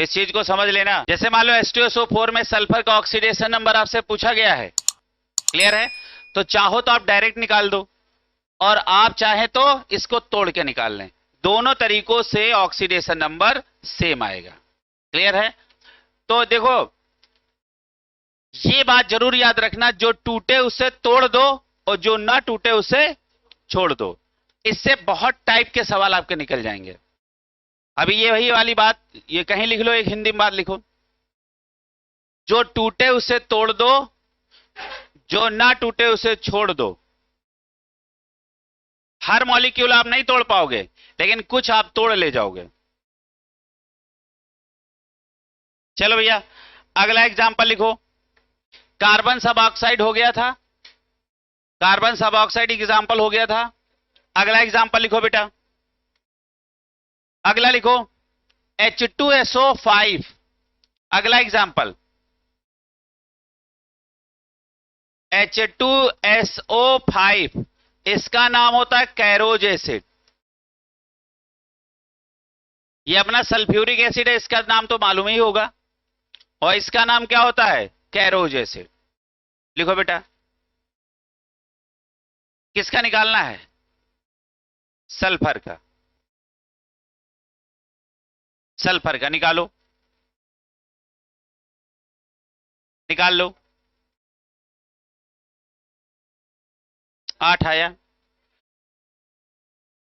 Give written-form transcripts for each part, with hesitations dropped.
इस चीज को समझ लेना। जैसे मान लो H2SO4 में सल्फर का ऑक्सीडेशन नंबर आपसे पूछा गया है, क्लियर है, तो चाहो तो आप डायरेक्ट निकाल दो और आप चाहे तो इसको तोड़ के निकाल लें, दोनों तरीकों से ऑक्सीडेशन नंबर सेम आएगा। क्लियर है? तो देखो ये बात जरूर याद रखना, जो टूटे उसे तोड़ दो और जो ना टूटे उसे छोड़ दो। इससे बहुत टाइप के सवाल आपके निकल जाएंगे। अभी ये वही वाली बात, ये कहीं लिख लो, एक हिंदी में बात लिखो, जो टूटे उसे तोड़ दो, जो ना टूटे उसे छोड़ दो। हर मॉलिक्यूल आप नहीं तोड़ पाओगे, लेकिन कुछ आप तोड़ ले जाओगे। चलो भैया अगला एग्जांपल लिखो। कार्बन सब ऑक्साइड हो गया था, कार्बन सब ऑक्साइड एग्जांपल हो गया था। अगला एग्जांपल लिखो बेटा, अगला लिखो H2SO5। अगला एग्जांपल H2SO5, इसका नाम होता है कैरोज एसिड। ये अपना सल्फ्यूरिक एसिड है, इसका नाम तो मालूम ही होगा, और इसका नाम क्या होता है? कैरोज एसिड। लिखो बेटा, किसका निकालना है? सल्फर का। सल्फर का निकालो, निकाल लो। 8 आया,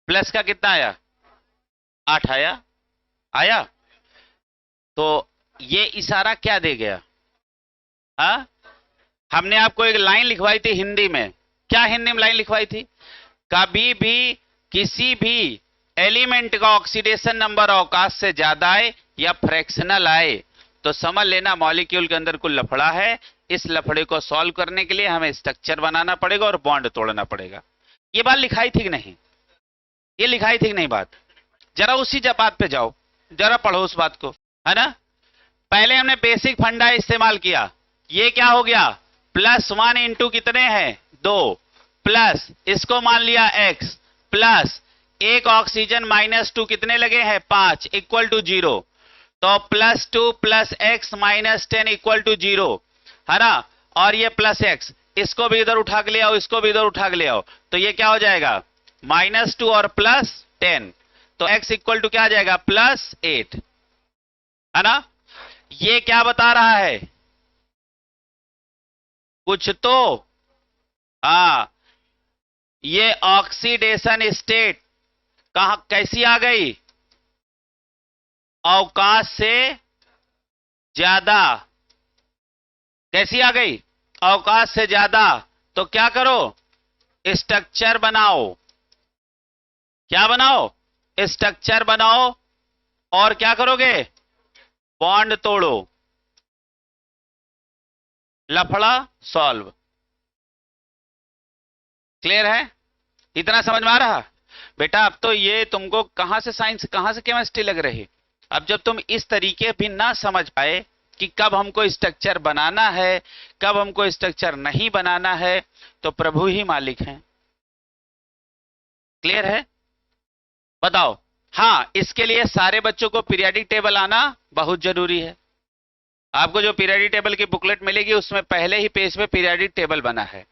प्लस का कितना आया? 8 आया। आया तो ये इशारा क्या दे गया? हाँ, हमने आपको एक लाइन लिखवाई थी हिंदी में। क्या हिंदी में लाइन लिखवाई थी? कभी भी किसी भी एलिमेंट का ऑक्सीडेशन नंबर अवकाश से ज्यादा आए या फ्रैक्शनल आए तो समझ लेना मॉलिक्यूल के अंदर कोई लफड़ा है। इस लफड़े को सॉल्व करने के लिए हमें स्ट्रक्चर बनाना पड़ेगा और बॉन्ड तोड़ना पड़ेगा। ये बात लिखाई थी कि नहीं? ये लिखाई थी कि नहीं बात? जरा उसी बात पे जाओ, जरा पढ़ो उस बात को, है ना। पहले हमने बेसिक फंडा इस्तेमाल किया। ये क्या हो गया? +1 इंटू कितने हैं? 2, प्लस इसको मान लिया x, प्लस एक ऑक्सीजन -2 कितने लगे हैं? 5, इक्वल टू 0। तो +2 + x - 10 इक्वल टू 0, है ना। और ये +x, इसको भी इधर उठा के ले आओ, इसको भी इधर उठा के ले आओ, तो ये क्या हो जाएगा? -2 और +10, तो x इक्वल टू क्या आ जाएगा? +8, है ना। ये क्या बता रहा है? कुछ तो, हाँ, ये ऑक्सीडेशन स्टेट कहां कैसी आ गई? अवकाश से ज्यादा। कैसी आ गई? अवकाश से ज्यादा। तो क्या करो? स्ट्रक्चर बनाओ। क्या बनाओ? स्ट्रक्चर बनाओ। और क्या करोगे? बॉन्ड तोड़ो, लफड़ा सॉल्व। क्लियर है? इतना समझ में आ रहा बेटा? अब तो ये तुमको कहां से साइंस, कहां से केमिस्ट्री लग रही। अब जब तुम इस तरीके भी ना समझ पाए कि कब हमको स्ट्रक्चर बनाना है, कब हमको स्ट्रक्चर नहीं बनाना है, तो प्रभु ही मालिक हैं। क्लियर है? बताओ। हाँ, इसके लिए सारे बच्चों को पीरियोडिक टेबल आना बहुत जरूरी है। आपको जो पीरियोडिक टेबल की बुकलेट मिलेगी उसमें पहले ही पेज पे पीरियोडिक टेबल बना है।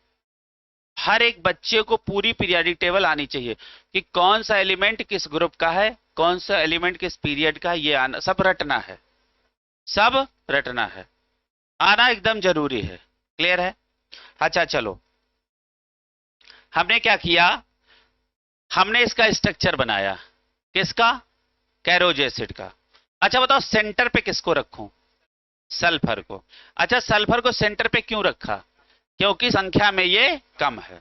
हर एक बच्चे को पूरी पीरियोडिक टेबल आनी चाहिए कि कौन सा एलिमेंट किस ग्रुप का है, कौन सा एलिमेंट किस पीरियड का है, ये आना, सब रटना है, सब रटना है, आना एकदम जरूरी है। क्लियर है? अच्छा चलो, हमने क्या किया? हमने इसका स्ट्रक्चर बनाया। किसका? कैरोज एसिड का। अच्छा बताओ सेंटर पे किसको रखूं? सल्फर को। अच्छा सल्फर को सेंटर पे क्यों रखा? क्योंकि संख्या में ये कम है।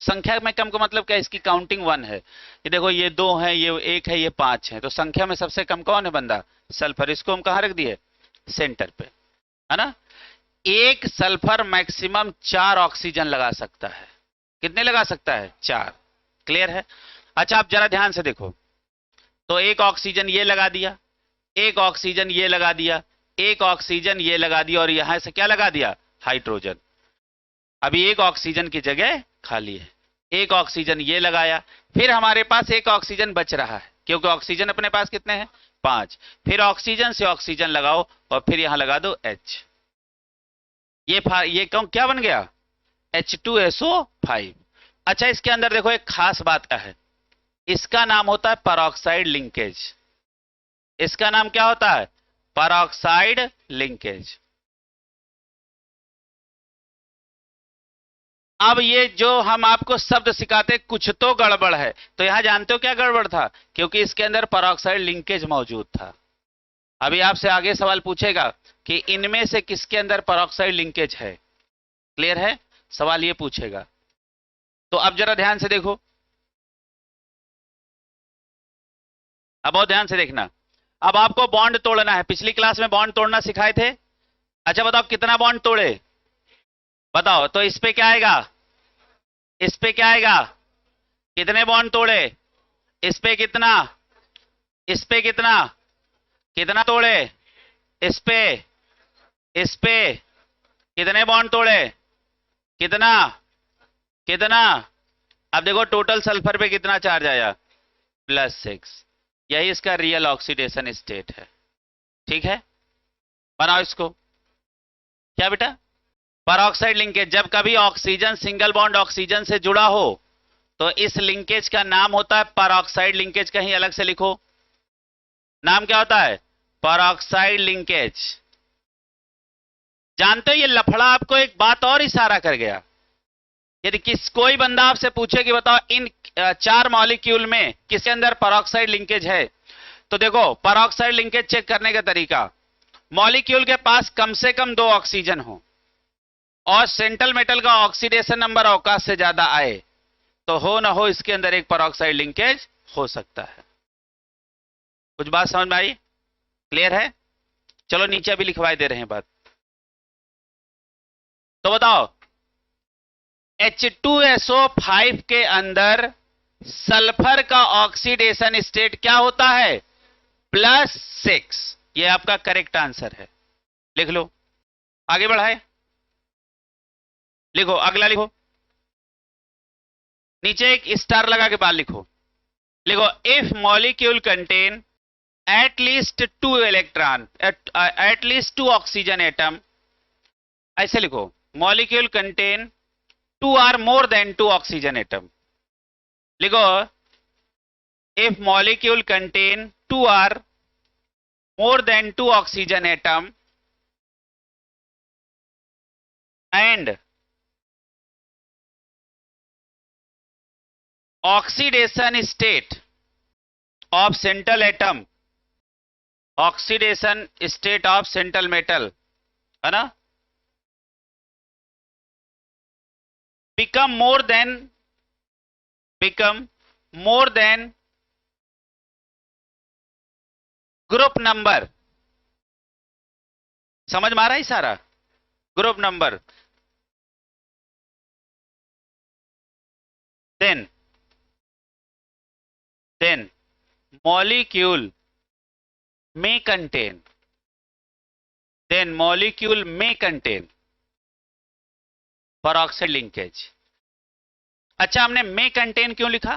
संख्या में कम का मतलब क्या? इसकी काउंटिंग 1 है। ये देखो, ये 2 है, ये 1 है, ये 5 है, तो संख्या में सबसे कम कौन है बंदा? सल्फर। इसको हम कहां रख दिए? सेंटर पे, है ना। एक सल्फर मैक्सिमम 4 ऑक्सीजन लगा सकता है। कितने लगा सकता है? 4। क्लियर है? अच्छा आप जरा ध्यान से देखो, तो एक ऑक्सीजन ये लगा दिया, एक ऑक्सीजन ये लगा दिया, एक ऑक्सीजन ये लगा दिया, और यहां से क्या लगा दिया? हाइड्रोजन। अभी एक ऑक्सीजन की जगह खाली है। एक ऑक्सीजन ये लगाया, फिर हमारे पास एक ऑक्सीजन बच रहा है, क्योंकि ऑक्सीजन अपने पास कितने हैं? 5, फिर ऑक्सीजन से ऑक्सीजन लगाओ और फिर यहां लगा दो H। ये क्या बन गया? H2SO5। अच्छा, इसके अंदर देखो एक खास बात क्या है, इसका नाम होता है परऑक्साइड लिंकेज। इसका नाम क्या होता है? Peroxide linkage. अब ये जो हम आपको शब्द सिखाते कुछ तो गड़बड़ है, तो यहां जानते हो क्या गड़बड़ था? क्योंकि इसके अंदर परऑक्साइड लिंकेज मौजूद था। अभी आपसे आगे सवाल पूछेगा कि इनमें से किसके अंदर परऑक्साइड लिंकेज है। क्लियर है? सवाल ये पूछेगा। तो अब जरा ध्यान से देखो, अब बहुत ध्यान से देखना। अब आपको बॉन्ड तोड़ना है। पिछली क्लास में बॉन्ड तोड़ना सिखाए थे। अच्छा बताओ कितना बॉन्ड तोड़े? बताओ तो इस पे क्या आएगा? इस पे क्या आएगा? कितने बॉन्ड तोड़े? इस पे कितना? इस पे कितना? कितना तोड़े? इस पे, इस पे कितने बॉन्ड तोड़े? कितना? कितना? अब देखो टोटल सल्फर पे कितना चार्ज आया? +6। यही इसका रियल ऑक्सीडेशन स्टेट है। ठीक है, बनाओ इसको। क्या बेटा? परऑक्साइड लिंकेज, जब कभी ऑक्सीजन सिंगल बॉन्ड ऑक्सीजन से जुड़ा हो तो इस लिंकेज का नाम होता है परऑक्साइड लिंकेज। कहीं अलग से लिखो, नाम क्या होता है? Peroxide linkage. जानते हो ये लफड़ा आपको एक बात और इशारा कर गया। यदि कोई बंदा आपसे पूछे कि बताओ इन 4 मॉलिक्यूल में किसके अंदर परऑक्साइड लिंकेज है, तो देखो परऑक्साइड लिंकेज चेक करने का तरीका, मॉलिक्यूल के पास कम से कम 2 ऑक्सीजन हो और सेंट्रल मेटल का ऑक्सीडेशन नंबर अवकाश से ज्यादा आए, तो हो ना हो इसके अंदर एक परऑक्साइड लिंकेज हो सकता है। कुछ बात समझ में आई? क्लियर है? चलो नीचे अभी लिखवाई दे रहे हैं बात। तो बताओ H2SO5 के अंदर सल्फर का ऑक्सीडेशन स्टेट क्या होता है? +6। ये आपका करेक्ट आंसर है। लिख लो, आगे बढ़ाए, लिखो, अगला लिखो, नीचे एक स्टार लगा के बाद लिखो। लिखो if molecule contain at least 2 electron, at least 2 oxygen atom, ऐसे लिखो, molecule contain 2 or more than 2 oxygen atom। लिखो if molecule contain 2 or more than 2 oxygen atom and oxidation state of central atom, oxidation state of central metal, है ना, become more than group number. समझ में आ रहा है सारा? Group number, then molecule may contain, peroxide linkage. अच्छा, हमने may contain क्यों लिखा?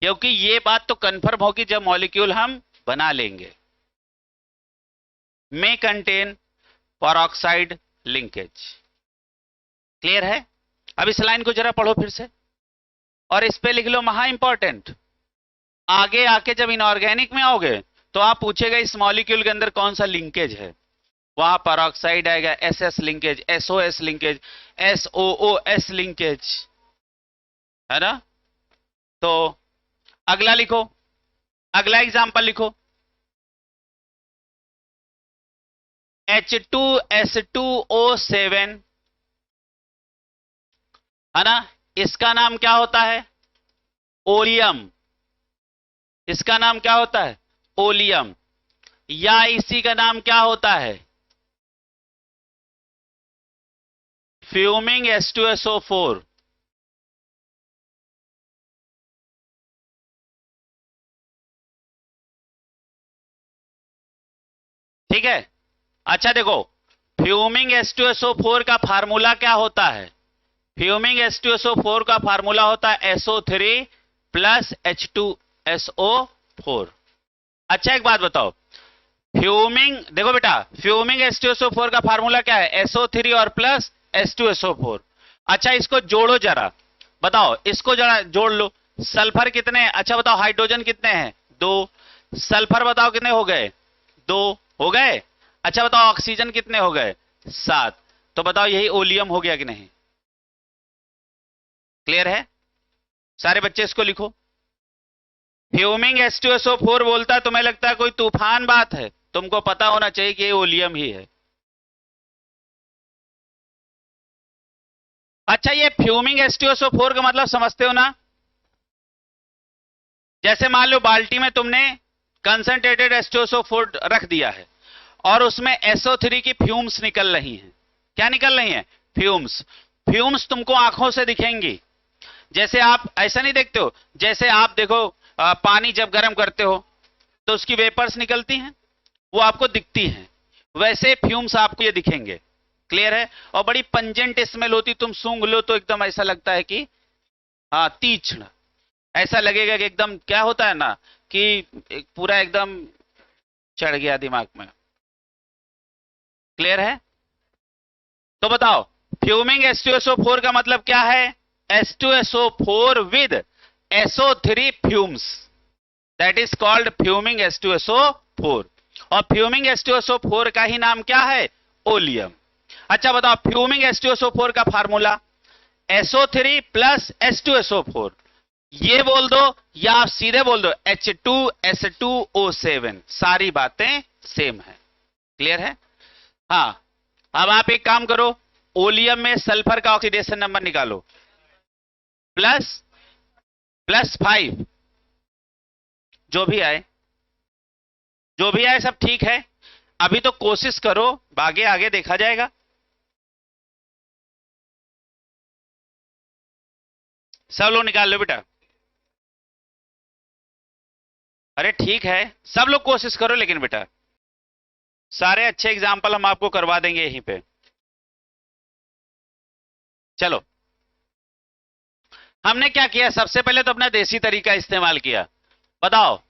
क्योंकि ये बात तो कंफर्म होगी जब मॉलिक्यूल हम बना लेंगे। May contain peroxide linkage. Clear है? अब इस लाइन को जरा पढ़ो फिर से और इस पे लिख लो महा इंपॉर्टेंट। आगे आके जब इनऑर्गेनिक में आओगे तो आप पूछेगा इस मॉलिक्यूल के अंदर कौन सा लिंकेज है, वहां परऑक्साइड आएगा, SS linkage, SOS linkage, SOOS linkage, है ना। तो अगला लिखो, अगला एग्जांपल लिखो, H2S2O7, है ना, इसका नाम क्या होता है? ओलियम। इसका नाम क्या होता है? ओलियम। या इसी का नाम क्या होता है? Fuming H2SO4। ठीक है। अच्छा देखो, फ्यूमिंग H2SO4 का फार्मूला क्या होता है? फ्यूमिंग H2SO4 का फार्मूला होता है SO3 + H2SO4। अच्छा एक बात बताओ, फ्यूमिंग, देखो बेटा, फ्यूमिंग H2SO4 का फार्मूला क्या है? SO3 और प्लस H2SO4। अच्छा इसको जोड़ो जरा, बताओ इसको जरा जोड़ लो। सल्फर कितने हैं? अच्छा बताओ हाइड्रोजन कितने हैं? 2। सल्फर बताओ कितने हो गए? 2 हो गए। अच्छा बताओ ऑक्सीजन कितने हो गए? 7। तो बताओ यही ओलियम हो गया कि नहीं? क्लियर है? सारे बच्चे इसको लिखो। फ्यूमिंग H2SO4 बोलता है, तुम्हें लगता है कोई तूफान बात है? तुमको पता होना चाहिए कि ये ओलियम ही है। अच्छा ये फ्यूमिंग H2SO4 का मतलब समझते हो ना? जैसे मान लो बाल्टी में तुमने कंसंट्रेटेड H2SO4 रख दिया है और उसमें SO3 की फ्यूम्स निकल रही हैं। क्या निकल रही हैं? फ्यूम्स। फ्यूम्स तुमको आंखों से दिखेंगी। जैसे आप ऐसा नहीं देखते हो, जैसे आप देखो पानी जब गर्म करते हो तो उसकी वेपर्स निकलती हैं, वो आपको दिखती हैं। वैसे फ्यूम्स आपको ये दिखेंगे। क्लियर है? और बड़ी पंजेंट स्मेल होती, तुम सूंघ लो तो एकदम ऐसा लगता है कि हाँ तीक्ष्ण, ऐसा लगेगा कि एकदम क्या होता है ना कि पूरा एकदम चढ़ गया दिमाग में। क्लियर है? तो बताओ फ्यूमिंग H2SO4 का मतलब क्या है? H2SO4 with SO3 fumes, that is called fuming H2SO4। और फ्यूमिंग H2SO4 का ही नाम क्या है? ओलियम। अच्छा बताओ फ्यूमिंग H2SO4 का फार्मूला SO3 प्लस H2SO4, ये बोल दो या आप सीधे बोल दो H2S2O7, सारी बातें सेम है। क्लियर है? हाँ। अब आप एक काम करो, ओलियम में सल्फर का ऑक्सीडेशन नंबर निकालो। प्लस +5, जो भी आए, जो भी आए सब ठीक है। अभी तो कोशिश करो, आगे आगे देखा जाएगा। सब लोग निकाल लो बेटा। अरे ठीक है, सब लोग कोशिश करो लेकिन बेटा, सारे अच्छे एग्जाम्पल हम आपको करवा देंगे यहीं पे। चलो हमने क्या किया, सबसे पहले तो अपना देसी तरीका इस्तेमाल किया। बताओ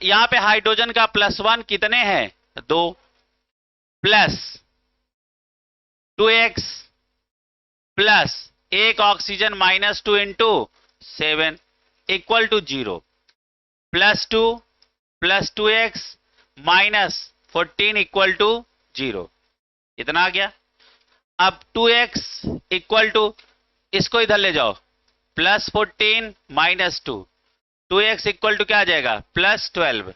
यहां पे हाइड्रोजन का +1 कितने हैं? 2 प्लस 2x प्लस एक oxygen -2 into 7 equal to 0, +2 plus 2x -14 equal to 0। इतना आ गया। अब 2x इक्वल टू, इसको इधर ले जाओ, +14 -2, 2x इक्वल टू क्या आ जाएगा? +12,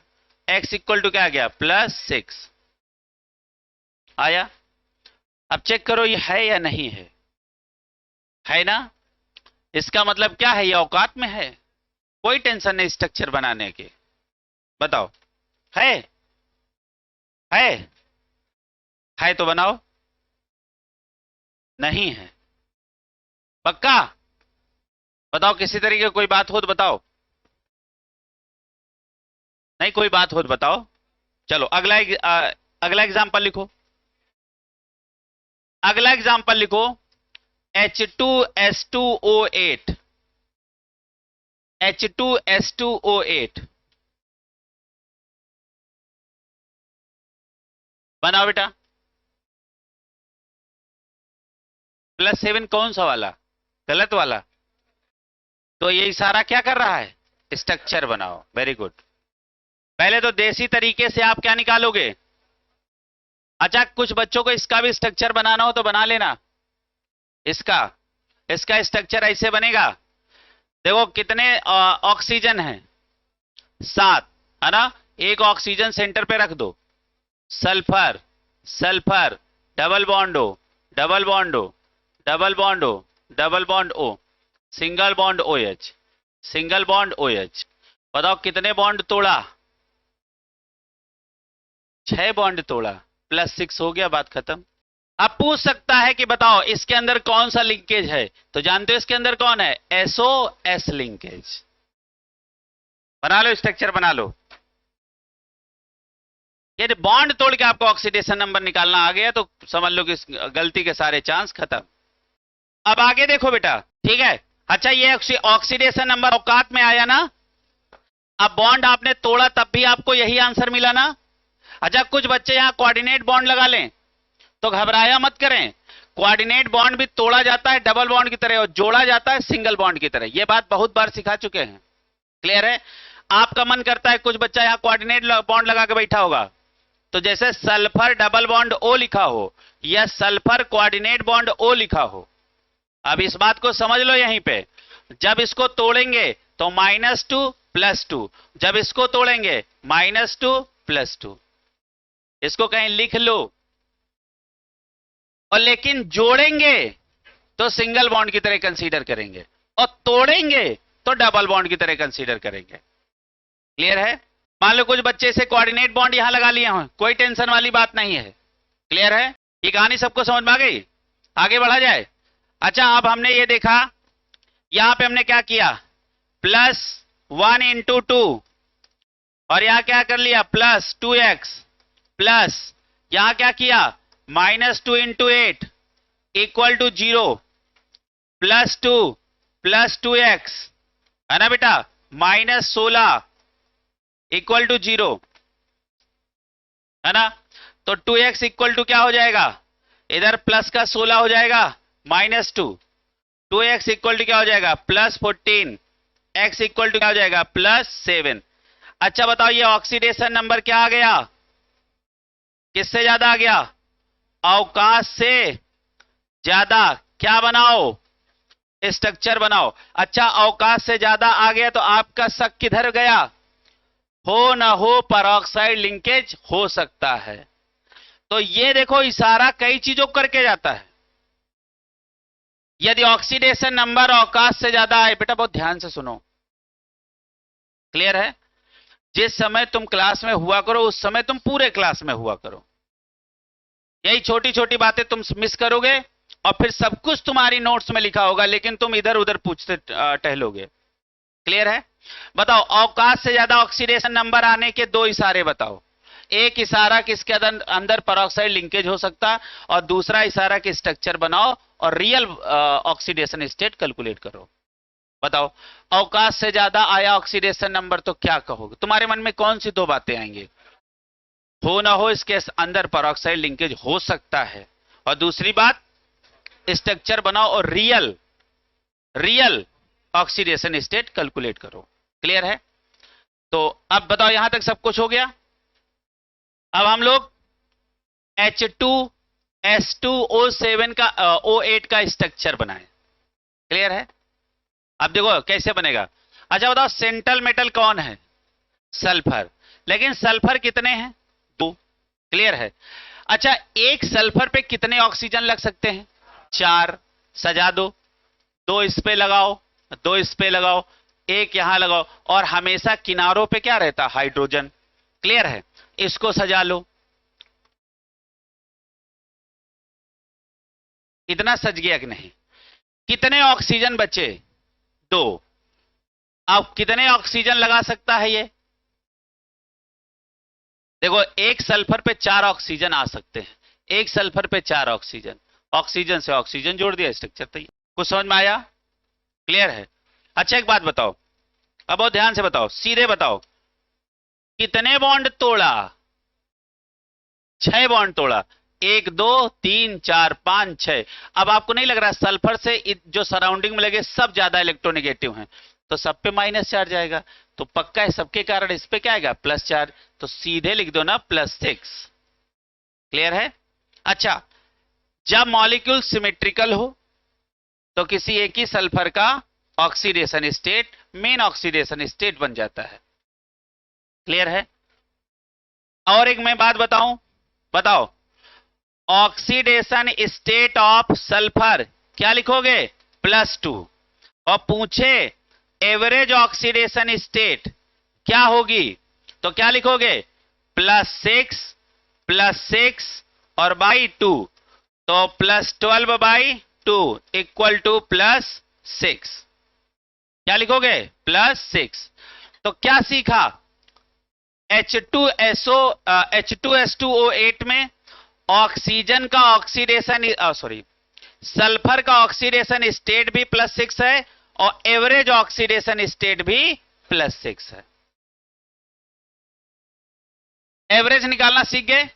x इक्वल टू क्या आ गया? +6। आया? अब चेक करो ये है या नहीं है। है ना? इसका मतलब क्या है? ये औकात में है, कोई टेंशन नहीं स्ट्रक्चर बनाने की। बताओ है? है? है तो बनाओ। नहीं है? पक्का? बताओ किसी तरीके की कोई बात हो तो बताओ। नहीं कोई बात हो तो बताओ। चलो अगला एग्जांपल लिखो। अगला एग्जांपल लिखो H2S2O8। H2S2O8 बनाओ बेटा। +7 कौन सा वाला? गलत वाला। तो ये इशारा क्या कर रहा है? स्ट्रक्चर बनाओ। Very good. पहले तो देसी तरीके से आप क्या निकालोगे? अच्छा कुछ बच्चों को इसका भी स्ट्रक्चर बनाना हो तो बना लेना। इसका इसका स्ट्रक्चर ऐसे बनेगा। देखो कितने ऑक्सीजन हैं? 7 है ना? एक ऑक्सीजन सेंटर पे रख दो। Sulphur sulphur, double bond O, double bond O, double bond O, double bond O, single bond O H, single bond O H. बताओ कितने बॉन्ड तोड़ा? 6 बॉन्ड तोड़ा, +6 हो गया, बात खत्म। अब पूछ सकता है कि बताओ इसके अंदर कौन सा लिंकेज है? तो जानते हो इसके अंदर कौन है? SO-S linkage. बना लो, स्ट्रक्चर बना लो। यदि बॉन्ड तोड़ के आपको ऑक्सीडेशन नंबर निकालना आ गया तो समझ लो कि इस गलती के सारे चांस खत्म। अब आगे देखो बेटा, ठीक है? अच्छा ये ऑक्सीडेशन नंबर औकात में आया ना? अब बॉन्ड आपने तोड़ा तब भी आपको यही आंसर मिला ना? अच्छा, कुछ बच्चे यहां कोऑर्डिनेट बॉन्ड लगा लें तो घबराया मत करें। कोऑर्डिनेट बॉन्ड भी तोड़ा जाता है डबल बॉन्ड की तरह और जोड़ा जाता है सिंगल बॉन्ड की तरह। यह बात बहुत बार सिखा चुके हैं। क्लियर है? आपका मन करता है कुछ बच्चा यहां कोऑर्डिनेट बॉन्ड लगा के बैठा होगा, तो जैसे सल्फर डबल बॉन्ड O लिखा हो या सल्फर कोऑर्डिनेट बॉन्ड O लिखा हो। अब इस बात को समझ लो, यहीं पे जब इसको तोड़ेंगे तो -2 +2, जब इसको तोड़ेंगे -2 +2। इसको कहीं लिख लो। और लेकिन जोड़ेंगे तो सिंगल बॉन्ड की तरह कंसीडर करेंगे और तोड़ेंगे तो डबल बॉन्ड की तरह कंसीडर करेंगे। क्लियर है? मान लो कुछ बच्चे से कोऑर्डिनेट बॉन्ड यहां लगा लिए हो, कोई टेंशन वाली बात नहीं है। क्लियर है? ये कहानी सबको समझ में आ गई? आगे बढ़ा जाए। अच्छा, अब हमने ये देखा, यहां पे हमने क्या किया, +1 × 2 और यहां क्या कर लिया +2x प्लस यहां क्या किया -2 × 8 = 0 +2 +2x है ना बेटा, -16 = 0 है ना। तो 2x = क्या हो जाएगा, इधर प्लस का 16 हो जाएगा -2, 2x = क्या हो जाएगा +14, x = क्या हो जाएगा +7। अच्छा बताओ, ये ऑक्सीडेशन नंबर क्या आ गया, किससे ज्यादा आ गया, अवकाश से ज्यादा। क्या बनाओ, स्ट्रक्चर बनाओ। अच्छा, अवकाश से ज्यादा आ गया तो आपका शक किधर गया, हो ना हो परऑक्साइड लिंकेज हो सकता है। तो ये देखो इशारा कई चीजों करके जाता है। यदि ऑक्सीडेशन नंबर अवकाश से ज्यादा आए, बेटा बहुत ध्यान से सुनो। क्लियर है? जिस समय तुम क्लास में हुआ करो उस समय तुम पूरे क्लास में हुआ करो। यही छोटी छोटी बातें तुम मिस करोगे और फिर सब कुछ तुम्हारी नोट्स में लिखा होगा लेकिन तुम इधर उधर पूछते टहलोगे। क्लियर है? बताओ, अवकाश से ज्यादा ऑक्सीडेशन नंबर आने के दो इशारे बताओ। एक इशारा किसके अंदर परऑक्साइड लिंकेज हो सकता और दूसरा इशारा की स्ट्रक्चर बनाओ और रियल ऑक्सीडेशन स्टेट कैलकुलेट करो। बताओ, अवकाश से ज्यादा आया ऑक्सीडेशन नंबर तो क्या कहोगे, तुम्हारे मन में कौन सी दो बातें आएंगी, हो ना हो इसके अंदर परऑक्साइड लिंकेज हो सकता है, और दूसरी बात स्ट्रक्चर बनाओ और रियल ऑक्सीडेशन स्टेट कैलकुलेट करो। क्लियर है? तो अब बताओ, यहां तक सब कुछ हो गया। अब हम लोग H2S2O7 का O8 का स्ट्रक्चर बनाएं। क्लियर है? अब देखो कैसे बनेगा। अच्छा बताओ, सेंट्रल मेटल कौन है, सल्फर, लेकिन सल्फर कितने हैं, 2। क्लियर है? अच्छा, एक सल्फर पे कितने ऑक्सीजन लग सकते हैं, 4। सजा दो, 2 इस पे लगाओ, 2 इस पे लगाओ, 1 यहां लगाओ और हमेशा किनारों पे क्या रहता, हाइड्रोजन। क्लियर है? इसको सजा लो। इतना सज गया कि नहीं? कितने ऑक्सीजन बचे, 2। अब कितने ऑक्सीजन लगा सकता है ये, देखो एक सल्फर पे 4 ऑक्सीजन आ सकते हैं, एक सल्फर पे 4 ऑक्सीजन, ऑक्सीजन से ऑक्सीजन जोड़ दिया, स्ट्रक्चर तैयार। कुछ समझ में आया? क्लियर है? अच्छा एक बात बताओ, अब बहुत ध्यान से बताओ, सीधे बताओ, कितने बॉन्ड तोड़ा, 6 बॉन्ड तोड़ा, 1 2 3 4 5 6। अब आपको नहीं लग रहा सल्फर से जो सराउंडिंग में लगे सब ज्यादा इलेक्ट्रोनेगेटिव हैं तो सब पे -4 जाएगा, तो पक्का है सबके कारण इस पे क्या आएगा +4, तो सीधे लिख दो ना +6। क्लियर है? अच्छा, जब मॉलिक्यूल सिमेट्रिकल हो तो किसी एक ही सल्फर का oxidation state main oxidation state बन जाता है। क्लियर है? और एक मैं बात बताऊं, बताओ, ऑक्सीडेशन स्टेट ऑफ सल्फर क्या लिखोगे, +2, और पूछे एवरेज ऑक्सीडेशन स्टेट क्या होगी तो क्या लिखोगे, +6 +6 और बाई 2, तो +12/2 = +6। क्या लिखोगे, +6। तो क्या सीखा, H2SO H2S2O8 में ऑक्सीजन का ऑक्सीडेशन सल्फर का ऑक्सीडेशन स्टेट भी +6 है और एवरेज ऑक्सीडेशन स्टेट भी +6 है। एवरेज निकालना सीख गए,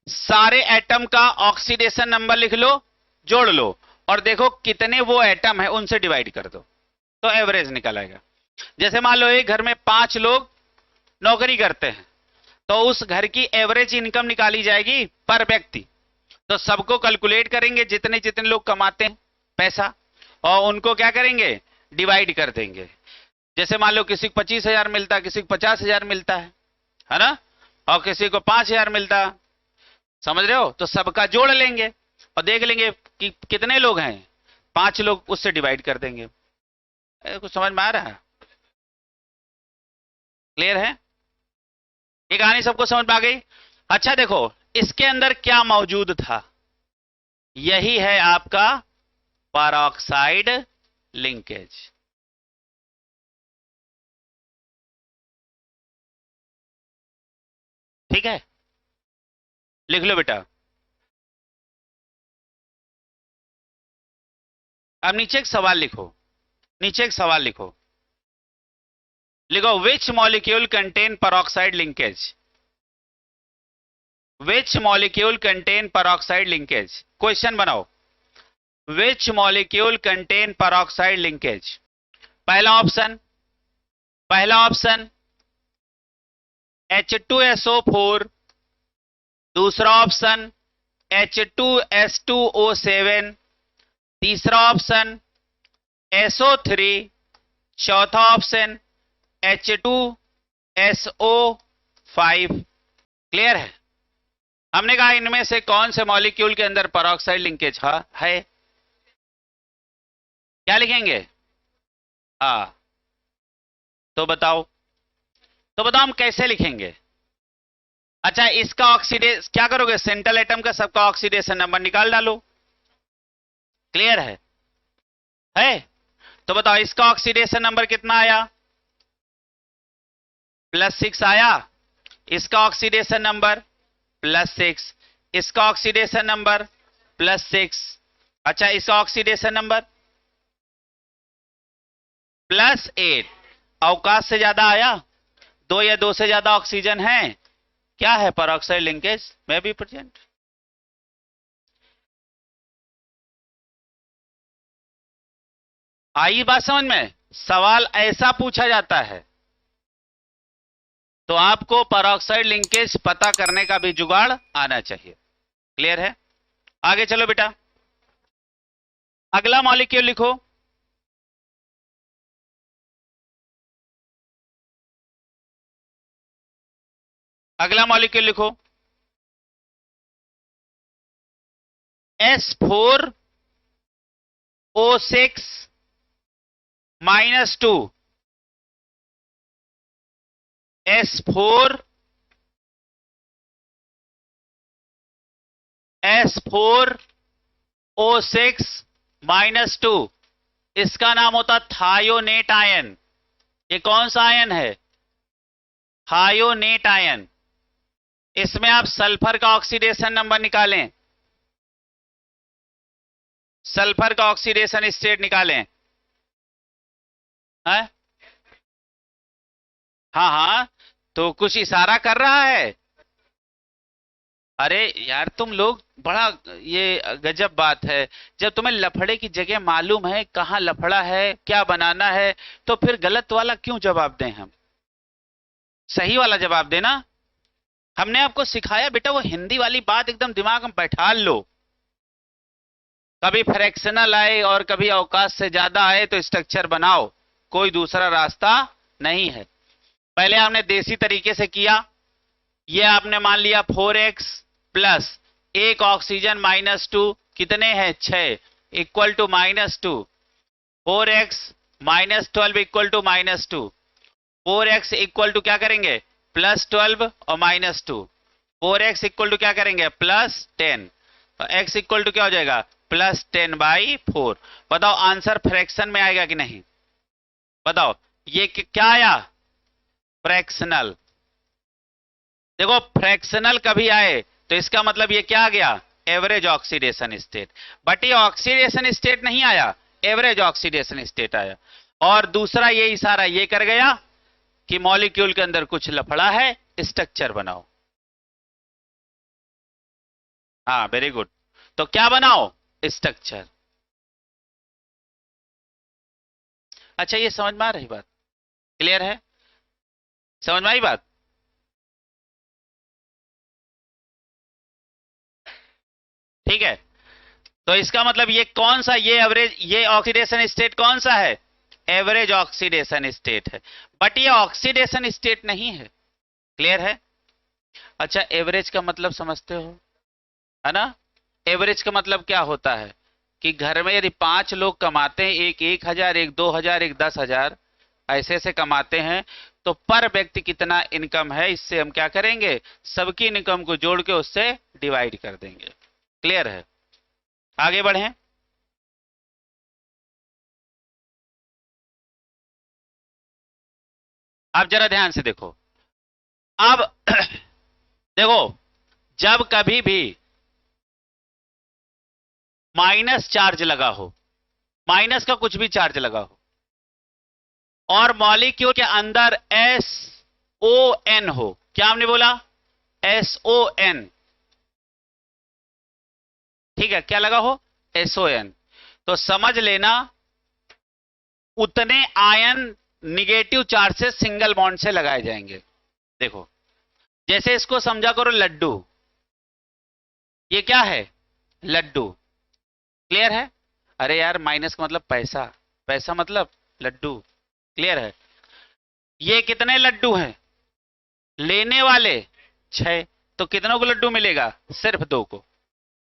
सारे एटम का ऑक्सीडेशन नंबर लिख लो, जोड़ लो और देखो कितने वो एटम है उनसे डिवाइड कर दो तो एवरेज निकल आएगा। जैसे मान लो एक घर में 5 लोग नौकरी करते हैं तो उस घर की एवरेज इनकम निकाली जाएगी पर व्यक्ति। तो सबको कैलकुलेट करेंगे जितने जितने लोग कमाते हैं पैसा और उनको क्या करेंगे डिवाइड कर देंगे। जैसे मान लो किसी को 25,000 मिलता है, किसी को 50,000 मिलता है ना, और किसी को 5,000 मिलता, समझ रहे हो, तो सबका जोड़ लेंगे और देख लेंगे कि कितने लोग हैं, 5 लोग, उससे डिवाइड कर देंगे। कुछ समझ में आ रहा है? क्लियर है? ये कहानी सबको समझ में आ गई? अच्छा देखो इसके अंदर क्या मौजूद था, यही है आपका परऑक्साइड लिंकेज। ठीक है, लिख लो बेटा। अब नीचे एक सवाल लिखो, नीचे एक सवाल लिखो, लिखो which molecule contain peroxide linkage, which molecule contain peroxide linkage. Question बनाओ, which molecule contain peroxide linkage. पहला ऑप्शन H2SO4, दूसरा ऑप्शन H2S2O7, तीसरा ऑप्शन SO3, चौथा ऑप्शन H2SO5। क्लियर है? हमने कहा इनमें से कौन से मॉलिक्यूल के अंदर परऑक्साइड लिंकेज है, क्या लिखेंगे? तो बताओ हम कैसे लिखेंगे? अच्छा इसका ऑक्सीडेशन क्या करोगे, सेंट्रल एटम का सबका ऑक्सीडेशन नंबर निकाल डालो। क्लियर है? तो बताओ इसका ऑक्सीडेशन नंबर कितना आया, +6 आया, इसका ऑक्सीडेशन नंबर +6, इसका ऑक्सीडेशन नंबर +6, अच्छा इसका ऑक्सीडेशन नंबर +8, अवकाश से ज्यादा आया, 2 या 2 से ज्यादा ऑक्सीजन है, क्या है परऑक्साइड लिंकेज में भी प्रेजेंट। आई बात समझ में? सवाल ऐसा पूछा जाता है तो आपको परऑक्साइड लिंकेज पता करने का भी जुगाड़ आना चाहिए। क्लियर है? आगे चलो बेटा, अगला मॉलिक्यूल लिखो, अगला मॉलिक्यूल लिखो S4O6 -2, S4O6 -2, इसका नाम होता थायोनेट आयन। ये कौन सा आयन है? थायोनेट आयन। इसमें आप सल्फर का ऑक्सीडेशन नंबर निकालें, सल्फर का ऑक्सीडेशन स्टेट निकालें। है? हाँ तो कुछ इशारा कर रहा है। अरे यार तुम लोग बड़ा, ये गजब बात है, जब तुम्हें लफड़े की जगह मालूम है कहाँ लफड़ा है क्या बनाना है तो फिर गलत वाला क्यों जवाब दें, हम सही वाला जवाब देना। हमने आपको सिखाया बेटा वो हिंदी वाली बात एकदम दिमाग में बैठा लो, कभी फ्रैक्शनल आए और कभी अवकाश से ज्यादा आए तो स्ट्रक्चर बनाओ, कोई दूसरा रास्ता नहीं है। पहले हमने देसी तरीके से किया, ये आपने मान लिया 4x प्लस एक ऑक्सीजन -2 कितने हैं 6 equal to -2, 4x -12 equal to -2, 4x equal to क्या करेंगे +12 और -2, 4x इक्वल टू क्या करेंगे +10, तो x इक्वल टू क्या हो जाएगा +10/4। बताओ आंसर फ्रैक्शन में आएगा कि नहीं? बताओ ये क्या आया? फ्रैक्शनल। देखो फ्रैक्शनल कभी आए तो इसका मतलब ये क्या आ गया? Average oxidation state. बट ये ऑक्सीडेशन स्टेट नहीं आया, एवरेज ऑक्सीडेशन स्टेट आया। और दूसरा ये इशारा ये कर गया कि मॉलिक्यूल के अंदर कुछ लफड़ा है, स्ट्रक्चर बनाओ। हाँ वेरी गुड। तो क्या बनाओ, स्ट्रक्चर। अच्छा ये समझ में आ रही बात, क्लियर है, समझ में आई बात। ठीक है, तो इसका मतलब ये कौन सा, ये एवरेज, ये ऑक्सीडेशन स्टेट कौन सा है, एवरेज ऑक्सीडेशन स्टेट है, बट ये ऑक्सीडेशन स्टेट नहीं है, क्लियर है। अच्छा एवरेज का मतलब समझते हो, है ना। एवरेज का मतलब क्या होता है कि घर में यदि 5 लोग कमाते हैं, एक 1,000, एक 2,000, एक 10,000, ऐसे ऐसे कमाते हैं, तो पर व्यक्ति कितना इनकम है, इससे हम क्या करेंगे, सबकी इनकम को जोड़ के उससे डिवाइड कर देंगे, क्लियर है। आगे बढ़े। आप जरा ध्यान से देखो। अब देखो, जब कभी भी माइनस चार्ज लगा हो, माइनस का कुछ भी चार्ज लगा हो, और मॉलिक्यूल के अंदर SON हो, क्या हमने बोला, SON, ठीक है, क्या लगा हो, SON, तो समझ लेना उतने आयन निगेटिव चार्ज से सिंगल बॉन्ड से लगाए जाएंगे। देखो जैसे इसको समझा करो लड्डू, ये क्या है, लड्डू, क्लियर है। अरे यार माइनस का मतलब पैसा, पैसा मतलब लड्डू, क्लियर है। ये कितने लड्डू हैं, लेने वाले 6, तो कितनों को लड्डू मिलेगा, सिर्फ 2 को,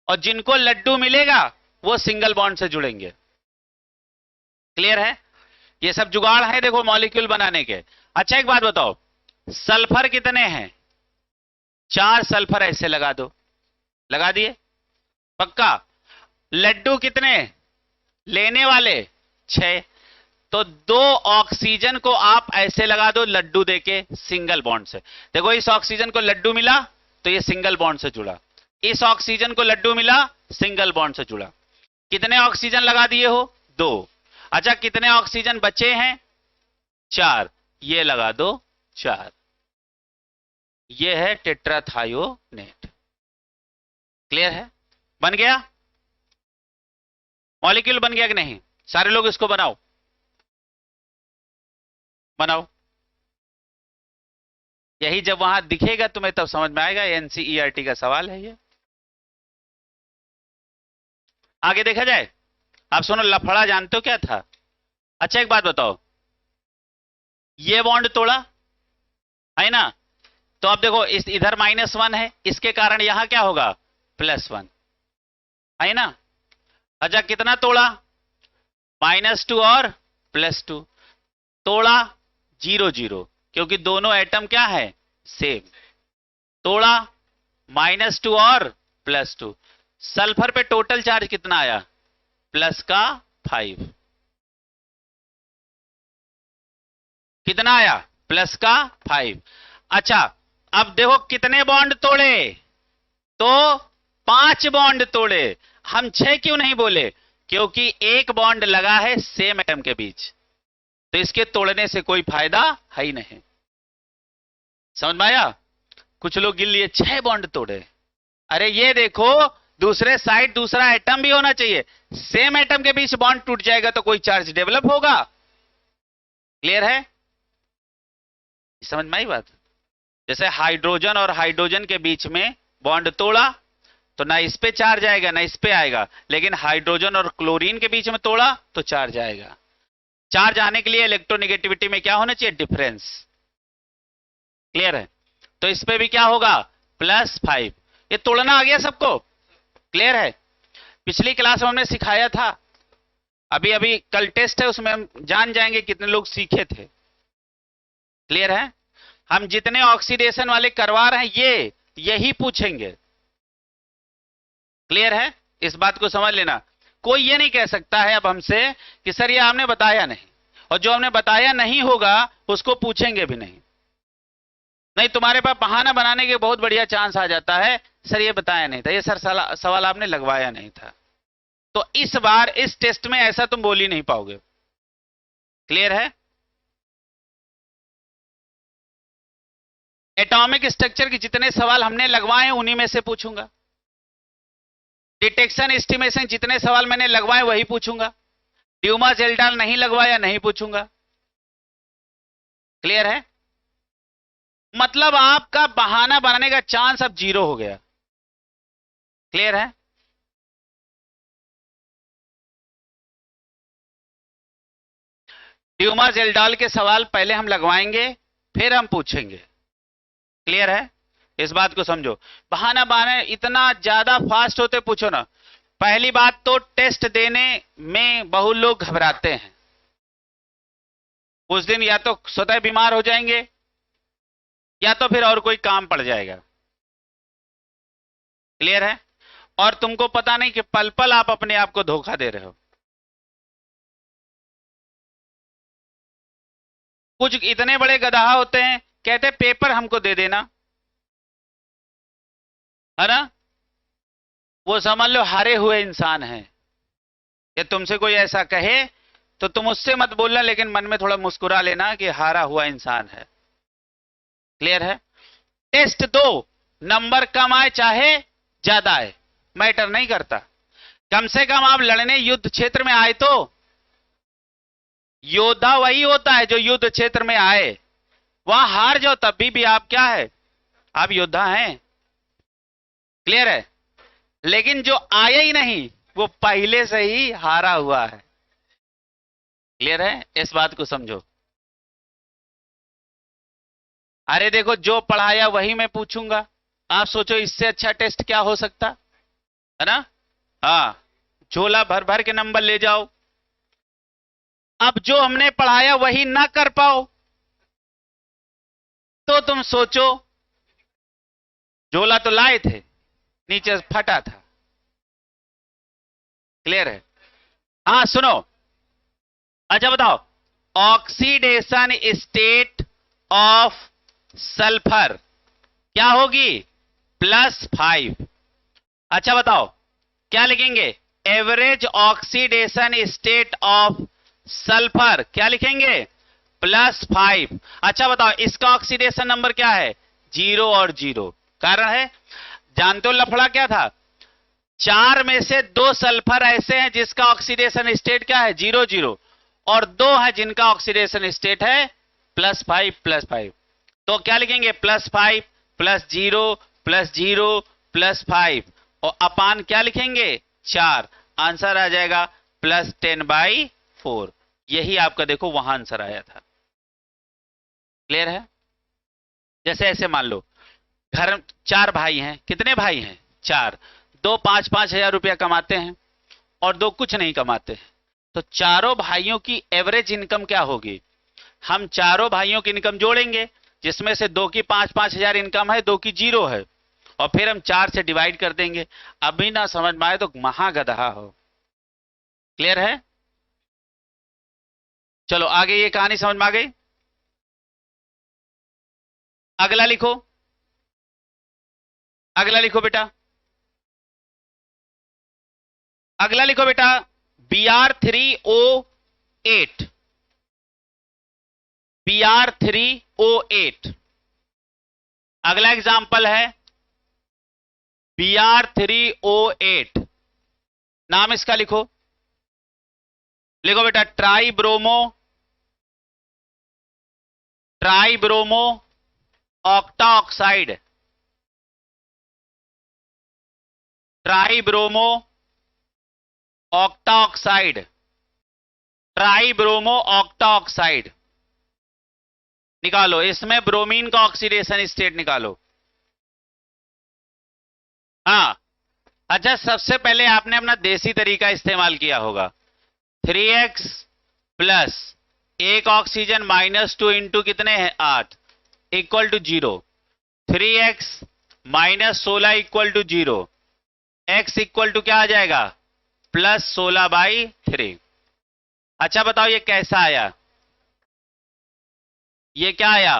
और जिनको लड्डू मिलेगा वो सिंगल बॉन्ड से जुड़ेंगे, क्लियर है। ये सब जुगाड़ है देखो मॉलिक्यूल बनाने के। अच्छा एक बात बताओ, सल्फर कितने हैं, 4 सल्फर ऐसे लगा दो, लगा दिए, पक्का। लड्डू कितने, लेने वाले 6, तो 2 ऑक्सीजन को आप ऐसे लगा दो लड्डू देके सिंगल बॉन्ड से। देखो इस ऑक्सीजन को लड्डू मिला तो ये सिंगल बॉन्ड से जुड़ा, इस ऑक्सीजन को लड्डू मिला सिंगल बॉन्ड से जुड़ा। कितने ऑक्सीजन लगा दिए हो, 2। अच्छा कितने ऑक्सीजन बचे हैं, 4, ये लगा दो 4, ये है टेट्राथायोनेट, क्लियर है, बन गया, मॉलिक्यूल बन गया कि नहीं, सारे लोग इसको बनाओ, बनाओ। यही जब वहां दिखेगा तुम्हें तब समझ में आएगा, एनसीईआरटी का सवाल है ये। आगे देखा जाए। आप सुनो, लफड़ा जानते हो क्या था। अच्छा एक बात बताओ, ये बॉन्ड तोड़ा है ना, तो अब देखो इस इधर -1 है, इसके कारण यहां क्या होगा, +1, है ना। अच्छा कितना तोड़ा, -2 और +2, तोड़ा 0 0, क्योंकि दोनों एटम क्या है, सेम, तोड़ा -2 और +2, सल्फर पे टोटल चार्ज कितना आया, प्लस का 5, कितना आया, प्लस का 5। अच्छा अब देखो कितने बॉन्ड तोड़े, तो 5 बॉन्ड तोड़े। हम 6 क्यों नहीं बोले, क्योंकि एक बॉन्ड लगा है सेम एटम के बीच, तो इसके तोड़ने से कोई फायदा है ही नहीं, समझ में आया। कुछ लोग गिन लिए 6 बॉन्ड तोड़े, अरे ये देखो दूसरे साइड दूसरा एटम भी होना चाहिए, सेम एटम के बीच बॉन्ड टूट जाएगा तो कोई चार्ज डेवलप होगा, क्लियर है, समझ में आई बात। जैसे हाइड्रोजन और हाइड्रोजन के बीच में बॉन्ड तोड़ा तो ना इस पे चार्ज आएगा ना इस पे आएगा, लेकिन हाइड्रोजन और क्लोरीन के बीच में तोड़ा तो चार्ज आएगा। चार्ज आने के लिए इलेक्ट्रोनेगेटिविटी में क्या होना चाहिए, डिफरेंस, क्लियर है। तो इस पे भी क्या होगा, +5, ये तोड़ना आ गया सबको, क्लियर है। पिछली क्लास में हमने सिखाया था, अभी अभी कल टेस्ट है उसमें हम जान जाएंगे कितने लोग सीखे थे, क्लियर है। हम जितने ऑक्सीडेशन वाले करवा रहे हैं ये यही पूछेंगे, क्लियर है, इस बात को समझ लेना। कोई ये नहीं कह सकता है अब हमसे कि सर ये आपने बताया नहीं, और जो हमने बताया नहीं होगा उसको पूछेंगे भी नहीं, नहीं तुम्हारे पास बहाना बनाने के बहुत बढ़िया चांस आ जाता है, सर ये बताया नहीं था, ये सर सवाल आपने लगवाया नहीं था। तो इस बार इस टेस्ट में ऐसा तुम बोल ही नहीं पाओगे, क्लियर है। एटॉमिक स्ट्रक्चर के जितने सवाल हमने लगवाए उन्हीं में से पूछूंगा, डिटेक्शन एस्टिमेशन जितने सवाल मैंने लगवाए वही पूछूंगा, ड्यूमा जेल्डाल नहीं लगवाया नहीं पूछूंगा। क्लियर है? मतलब आपका बहाना बनाने का चांस अब जीरो हो गया। क्लियर है? ड्यूमा जेल्डाल के सवाल पहले हम लगवाएंगे फिर हम पूछेंगे। क्लियर है? इस बात को समझो। बहाना बहाना इतना ज्यादा फास्ट होते पूछो ना। पहली बात तो टेस्ट देने में बहुत लोग घबराते हैं, उस दिन या तो स्वतः बीमार हो जाएंगे या तो फिर और कोई काम पड़ जाएगा। क्लियर है? और तुमको पता नहीं कि पल पल आप अपने आप को धोखा दे रहे हो। कुछ इतने बड़े गधा होते हैं, कहते पेपर हमको दे देना, है ना? वो समझ लो हारे हुए इंसान हैं। या तुमसे कोई ऐसा कहे तो तुम उससे मत बोलना, लेकिन मन में थोड़ा मुस्कुरा लेना कि हारा हुआ इंसान है। क्लियर है? टेस्ट दो, नंबर कम आए चाहे ज्यादा आए, मैटर नहीं करता। कम से कम आप लड़ने युद्ध क्षेत्र में आए तो। योद्धा वही होता है जो युद्ध क्षेत्र में आए। वहां हार जाओ तब भी आप क्या है? आप योद्धा हैं। क्लियर है? लेकिन जो आया ही नहीं वो पहले से ही हारा हुआ है। क्लियर है? इस बात को समझो। अरे देखो, जो पढ़ाया वही मैं पूछूंगा। आप सोचो इससे अच्छा टेस्ट क्या हो सकता है ना? हाँ, झोला भर भर के नंबर ले जाओ। अब जो हमने पढ़ाया वही ना कर पाओ तो तुम सोचो, झोला तो लाए थे, नीचे फटा था। क्लियर है? हाँ सुनो, अच्छा बताओ, ऑक्सीडेशन स्टेट ऑफ सल्फर क्या होगी? +5। अच्छा बताओ क्या लिखेंगे? Average oxidation state of sulphur क्या लिखेंगे? +5। अच्छा बताओ इसका ऑक्सीडेशन नंबर क्या है? 0 और 0। कारण है, जानते हो लफड़ा क्या था? 4 में से 2 सल्फर ऐसे हैं जिसका ऑक्सीडेशन स्टेट क्या है? 0 0, और 2 है जिनका ऑक्सीडेशन स्टेट है +5 +5। तो क्या लिखेंगे? +5 +0 +0 +5, और अपान क्या लिखेंगे? 4। आंसर आ जाएगा +10/4। यही आपका देखो वहां आंसर आया था। क्लियर है? जैसे ऐसे मान लो घर 4 भाई हैं। कितने भाई हैं? 4। 2 5-5 हजार रुपया कमाते हैं और 2 कुछ नहीं कमाते हैं। तो चारों भाइयों की एवरेज इनकम क्या होगी? हम चारों भाइयों की इनकम जोड़ेंगे, जिसमें से 2 की 5-5 हजार इनकम है, 2 की 0 है, और फिर हम 4 से डिवाइड कर देंगे। अभी ना समझ में आए तो महागधा हो। क्लियर है? चलो आगे, ये कहानी समझ में आ गई? अगला लिखो, अगला लिखो बेटा, अगला लिखो बेटा, Br3O8। Br3O8 अगला एग्जाम्पल है Br3O8। नाम इसका लिखो, लिखो बेटा, tribromo octa oxide. Tribromo octa oxide, tribromo octa oxide निकालो। इसमें ब्रोमीन का ऑक्सीडेशन स्टेट निकालो। हाँ, अच्छा सबसे पहले आपने अपना देसी तरीका इस्तेमाल किया होगा। 3x प्लस एक ऑक्सीजन -2 इंटू कितने हैं? 8 equal to 0। 3x -16 equal to 0। x equal to क्या आ जाएगा? +16/3। अच्छा बताओ ये कैसा आया? ये क्या आया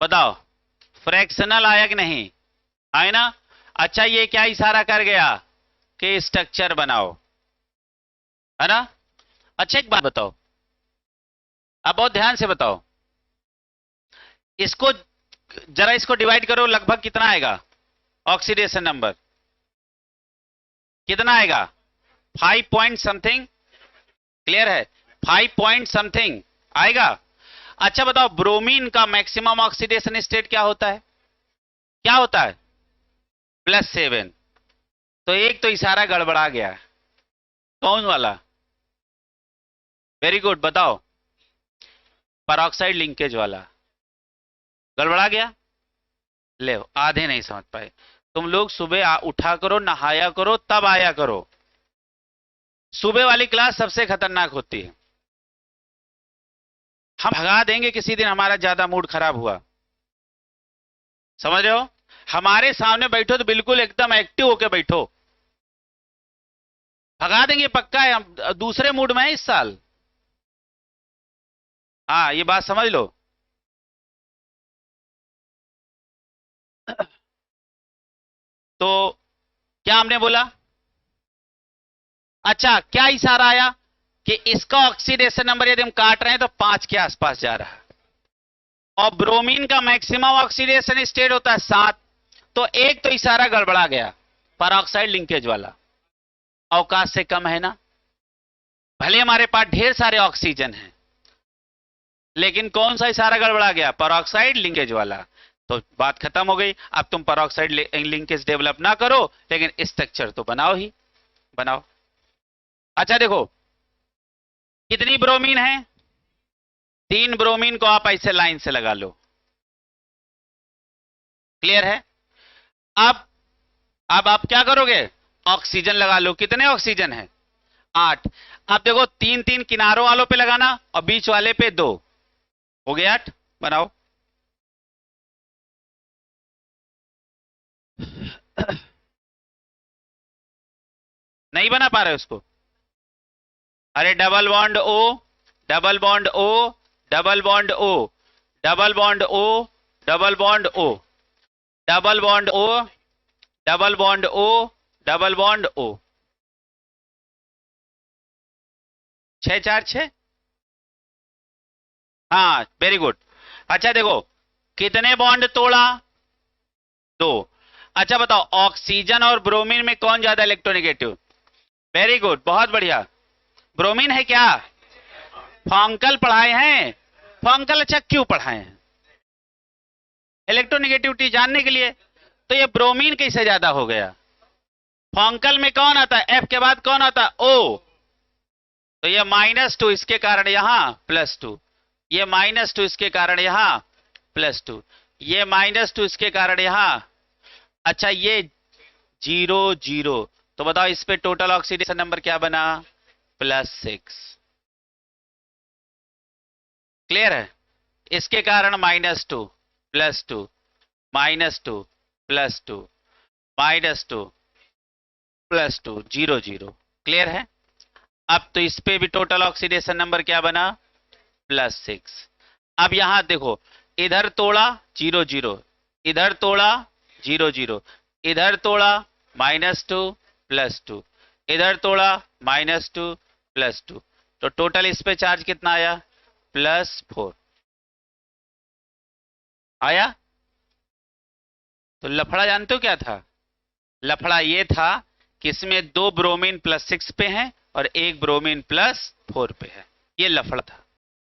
बताओ? फ्रैक्शनल आया कि नहीं? आए ना? अच्छा ये क्या इशारा कर गया? कि स्ट्रक्चर बनाओ, है ना? अच्छा एक बात बताओ, अब बहुत ध्यान से बताओ, इसको जरा इसको डिवाइड करो, लगभग कितना आएगा ऑक्सीडेशन नंबर? कितना आएगा 5 पॉइंट समथिंग, क्लियर है 5 पॉइंट समथिंग आएगा। अच्छा बताओ ब्रोमीन का मैक्सिमम ऑक्सीडेशन स्टेट क्या होता है, क्या होता है +7। तो एक तो इशारा गड़बड़ा गया, कौन वाला, वेरी गुड बताओ, पेरोक्साइड लिंकेज वाला गड़बड़ा गया। ले आधे नहीं समझ पाए। तुम लोग सुबह उठा करो, नहाया करो, तब आया करो। सुबह वाली क्लास सबसे खतरनाक होती है। हम भगा देंगे किसी दिन हमारा ज्यादा मूड खराब हुआ, समझ रहे हो। हमारे सामने बैठो तो बिल्कुल एकदम एक्टिव होके बैठो, भगा देंगे पक्का है। हम दूसरे मूड में है इस साल, हाँ ये बात समझ लो। तो क्या हमने बोला, अच्छा क्या इशारा आया कि इसका ऑक्सीडेशन नंबर यदि हम काट रहे हैं तो 5 के आसपास जा रहा है, और ब्रोमीन का मैक्सिमम ऑक्सीडेशन स्टेट होता है 7। तो एक तो इशारा गड़बड़ा गया, पेरोक्साइड लिंकेज वाला, अवकाश से कम है ना। भले हमारे पास ढेर सारे ऑक्सीजन हैं, लेकिन कौन सा इशारा गड़बड़ा गया, पेरोक्साइड लिंकेज वाला। तो बात खत्म हो गई। अब तुम पेरोक्साइड लिंकेज डेवलप ना करो, लेकिन स्ट्रक्चर तो बनाओ ही बनाओ। अच्छा देखो कितनी ब्रोमीन है, 3 ब्रोमीन को आप ऐसे लाइन से लगा लो, क्लियर है। अब आप क्या करोगे, ऑक्सीजन लगा लो। कितने ऑक्सीजन है 8। अब देखो 3 किनारों वालों पे लगाना और बीच वाले पे 2, हो गया 8। बनाओ नहीं बना पा रहे उसको, अरे double bond O, double bond O, double bond O, double bond O, double bond O, double bond O, double bond O, double bond O, 6 4 6, हाँ वेरी गुड। अच्छा देखो कितने बॉन्ड तोड़ा, 2। अच्छा बताओ ऑक्सीजन और ब्रोमीन में कौन ज्यादा इलेक्ट्रोनेगेटिव, वेरी गुड बहुत बढ़िया, ब्रोमीन है क्या। फॉन्कल पढ़ाए हैं, फॉन्कल अच्छा क्यों पढ़ाए हैं, इलेक्ट्रोनेगेटिविटी जानने के लिए। तो ये ब्रोमीन कैसे ज्यादा हो गया, फॉन्कल में कौन आता है, एफ के बाद कौन आता है, ओ। तो ये -2 इसके कारण यहां +2, ये -2 इसके कारण यहां +2, ये -2 इसके कारण यहां। अच्छा ये 0 0, तो बताओ इस पे टोटल ऑक्सीडेशन नंबर क्या बना, +6, क्लियर है। इसके कारण -2 +2 -2 +2 -2 +2 0 0, क्लियर है। अब तो इस पे भी टोटल ऑक्सीडेशन नंबर क्या बना, +6। अब यहां देखो इधर तोड़ा 0 0, इधर तोड़ा 0 0, इधर तोड़ा -2 +2, इधर तोड़ा -2 +2, तो टोटल इस पे चार्ज कितना आया, +4 आया। तो लफड़ा जानते हो क्या था, लफड़ा ये था कि इसमें 2 ब्रोमीन +6 पे हैं और 1 ब्रोमीन +4 पे है, ये लफड़ा था।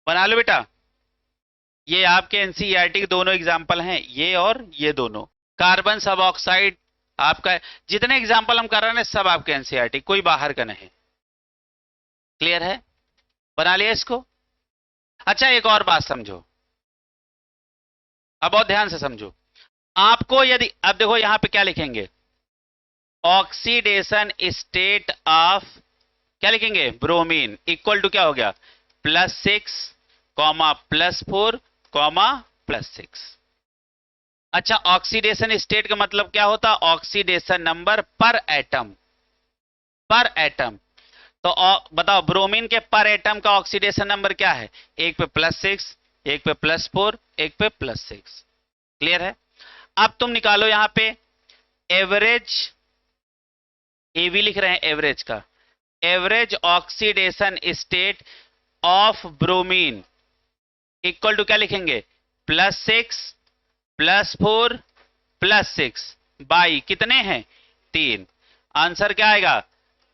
बना लो बेटा, ये आपके एनसीईआरटी के दोनों एग्जाम्पल हैं, ये और ये दोनों। कार्बन सब ऑक्साइड आपका, जितने एग्जाम्पल हम कर रहे हैं सब आपके एनसीईआरटी, कोई बाहर का नहीं, क्लियर है, बना लिया इसको। अच्छा एक और बात समझो, अब बहुत ध्यान से समझो। आपको यदि अब देखो यहां पे क्या लिखेंगे, ऑक्सीडेशन स्टेट ऑफ, क्या लिखेंगे, ब्रोमीन इक्वल टू क्या हो गया, +6 +4 +6। अच्छा ऑक्सीडेशन स्टेट का मतलब क्या होता, ऑक्सीडेशन नंबर पर एटम, पर एटम। तो बताओ ब्रोमीन के पर एटम का ऑक्सीडेशन नंबर क्या है, एक पे +6, एक पे +4, एक पे +6, क्लियर है। अब तुम निकालो यहां पे एवरेज, एवी लिख रहे हैं एवरेज का, average oxidation state of bromine equal to क्या लिखेंगे, +6 +4 +6 बाई कितने हैं 3। आंसर क्या आएगा?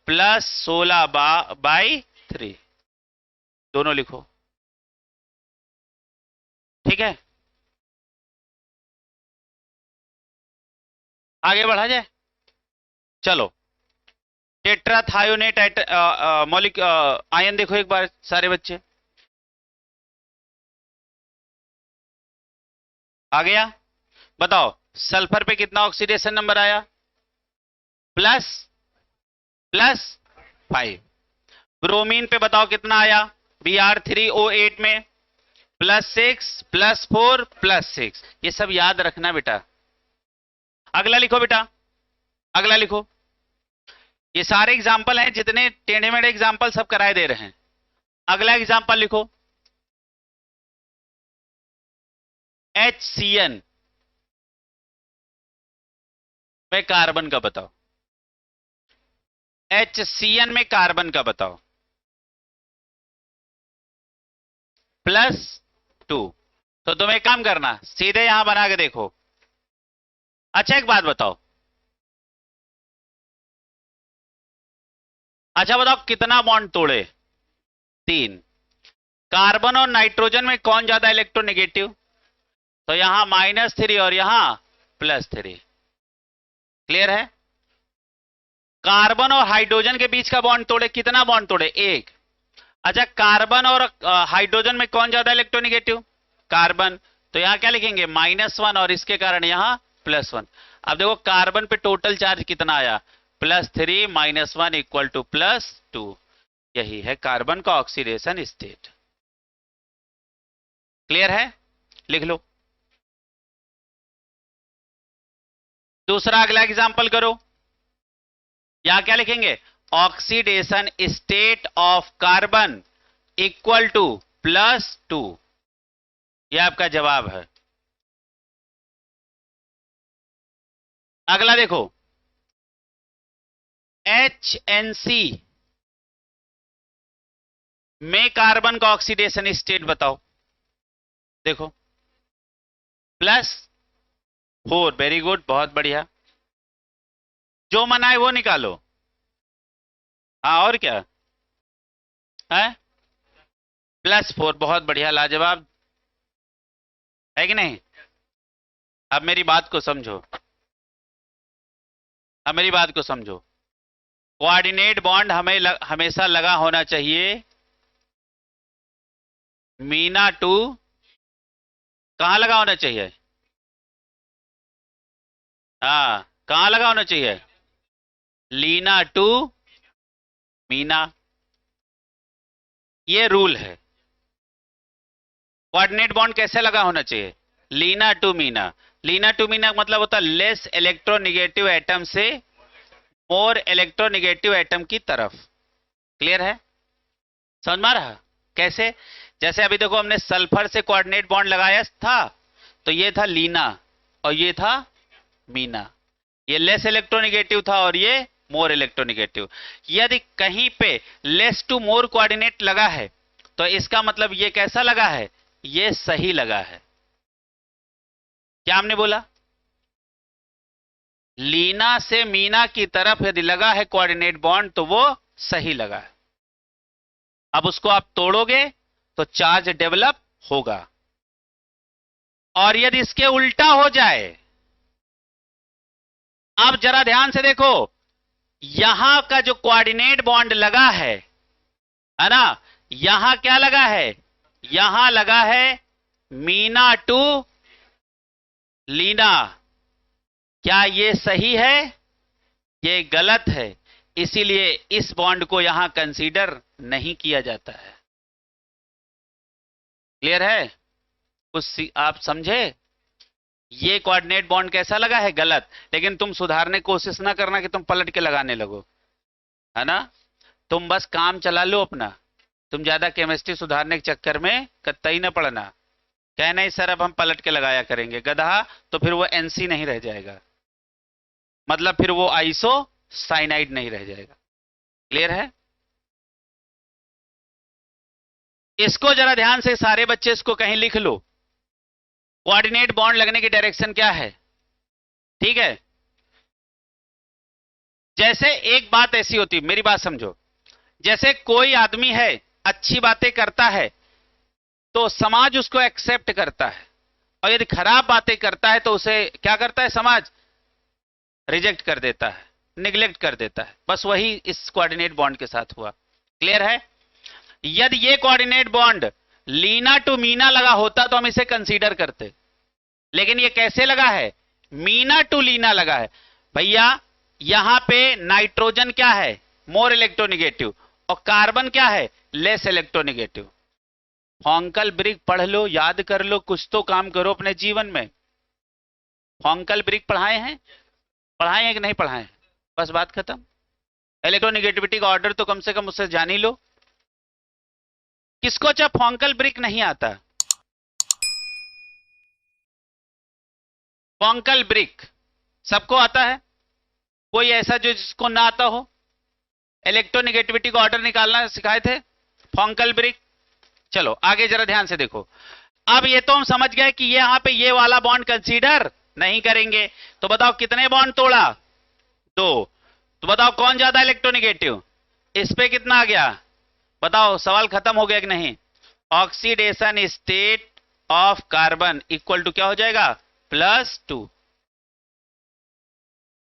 +16/3। दोनों लिखो, ठीक है। आगे बढ़ा जाए, चलो। टेट्राथायोनेट मौलिक आयन देखो एक बार सारे बच्चे। आ गया? बताओ सल्फर पे कितना ऑक्सीडेशन नंबर आया? प्लस +5। ब्रोमीन पे बताओ कितना आया? Br3O8 में +6 +4 +6। ये सब याद रखना बेटा। अगला लिखो बेटा, अगला लिखो। ये सारे एग्जाम्पल हैं, जितने टेढ़े मेढ़े एग्जाम्पल सब कराए दे रहे हैं। अगला एग्जाम्पल लिखो, HCN में कार्बन का बताओ। HCN में कार्बन का बताओ। +2। तो तुम एक काम करना, सीधे यहां बना के देखो। अच्छा एक बात बताओ, अच्छा बताओ कितना बॉन्ड तोड़े? 3। कार्बन और नाइट्रोजन में कौन ज्यादा इलेक्ट्रोनेगेटिव? तो यहां -3 और यहां +3। क्लियर है? कार्बन और हाइड्रोजन के बीच का बॉन्ड तोड़े, कितना बॉन्ड तोड़े? 1। अच्छा कार्बन और हाइड्रोजन में कौन ज्यादा इलेक्ट्रोनेगेटिव? कार्बन। तो यहां क्या लिखेंगे? -1 और इसके कारण यहां +1। अब देखो कार्बन पे टोटल चार्ज कितना आया? +3 -1 = +2। यही है कार्बन का ऑक्सीडेशन स्टेट। क्लियर है? लिख लो। दूसरा अगला एग्जांपल करो। यहां क्या लिखेंगे? Oxidation state of carbon = +2। यह आपका जवाब है। अगला देखो, HNC में कार्बन का ऑक्सीडेशन स्टेट बताओ। देखो +4। वेरी गुड, बहुत बढ़िया। जो मना है वो निकालो। हाँ और क्या है? +4। बहुत बढ़िया, लाजवाब है कि नहीं? अब मेरी बात को समझो, अब मेरी बात को समझो। कोऑर्डिनेट बॉन्ड हमेशा लगा होना चाहिए मीना टू। कहां लगा होना चाहिए? हाँ, कहां लगा होना चाहिए? लीना टू मीना। ये रूल है। कोऑर्डिनेट बॉन्ड कैसे लगा होना चाहिए? लीना टू मीना। लीना टू मीना का मतलब होता है लेस इलेक्ट्रोनेगेटिव एटम से मोर इलेक्ट्रोनेगेटिव एटम की तरफ। क्लियर है? समझ में आ रहा? कैसे? जैसे अभी देखो हमने सल्फर से कोऑर्डिनेट बॉन्ड लगाया था, तो ये था लीना और ये था मीना। ये लेस इलेक्ट्रोनेगेटिव था और ये मोर इलेक्ट्रोनेगेटिव। यदि कहीं पे लेस टू मोर कोऑर्डिनेट लगा है, तो इसका मतलब ये कैसा लगा है? ये सही लगा है। क्या हमने बोला? लीना से मीना की तरफ यदि लगा है कोऑर्डिनेट बॉन्ड, तो वो सही लगा है। अब उसको आप तोड़ोगे तो चार्ज डेवलप होगा। और यदि इसके उल्टा हो जाए, अब जरा ध्यान से देखो, यहां का जो कोऑर्डिनेट बॉन्ड लगा है ना, यहां क्या लगा है? यहां लगा है मीना टू लीना। क्या ये सही है? ये गलत है। इसीलिए इस बॉन्ड को यहां कंसीडर नहीं किया जाता है। क्लियर है? कुछ आप समझे? ये कोऑर्डिनेट बॉन्ड कैसा लगा है? गलत। लेकिन तुम सुधारने की कोशिश ना करना कि तुम पलट के लगाने लगो, है ना? तुम बस काम चला लो अपना। तुम ज्यादा केमिस्ट्री सुधारने के चक्कर में कतई न पड़ना। कह नहीं सर अब हम पलट के लगाया करेंगे, गधा। तो फिर वो एनसी नहीं रह जाएगा, मतलब फिर वो आइसो साइनाइड नहीं रह जाएगा। क्लियर है? इसको जरा ध्यान से सारे बच्चे इसको कहीं लिख लो। कोऑर्डिनेट बॉन्ड लगने की डायरेक्शन क्या है? ठीक है, जैसे एक बात ऐसी होती है, मेरी बात समझो, जैसे कोई आदमी है अच्छी बातें करता है तो समाज उसको एक्सेप्ट करता है, और यदि खराब बातें करता है तो उसे क्या करता है समाज? रिजेक्ट कर देता है, निग्लेक्ट कर देता है। बस वही इस कोऑर्डिनेट बॉन्ड के साथ हुआ। क्लियर है? यदि ये coordinate bond Leena to Meena लगा होता तो हम इसे कंसीडर करते, लेकिन ये कैसे लगा है? मीना टू लीना लगा है। भैया यहां पे नाइट्रोजन क्या है? मोर इलेक्ट्रोनिगेटिव, और कार्बन क्या है? Less electronegative. हॉन्कल ब्रिक पढ़ लो, याद कर लो, कुछ तो काम करो अपने जीवन में। हॉन्कल ब्रिक पढ़ाए हैं? पढ़ाए हैं कि नहीं पढ़ाए हैं? बस बात खत्म। इलेक्ट्रोनिगेटिविटी का ऑर्डर तो कम से कम उससे जान ही लो। किसको जब हॉन्कल ब्रिक नहीं आता? हॉन्कल ब्रिक सबको आता है? कोई ऐसा जो जिसको ना आता हो? इलेक्ट्रोनिगेटिविटी का ऑर्डर निकालना सिखाए थे हॉन्कल ब्रिक। चलो आगे जरा ध्यान से देखो। अब ये तो हम समझ गए कि ये यहां पे ये वाला बॉन्ड कंसीडर नहीं करेंगे, तो बताओ कितने बॉन्ड तोड़ा? 2। तो बताओ कौन ज्यादा इलेक्ट्रोनिगेटिव? इस पे कितना आ गया? बताओ, सवाल खत्म हो गया कि नहीं? Oxidation state of carbon equal to क्या हो जाएगा? +2।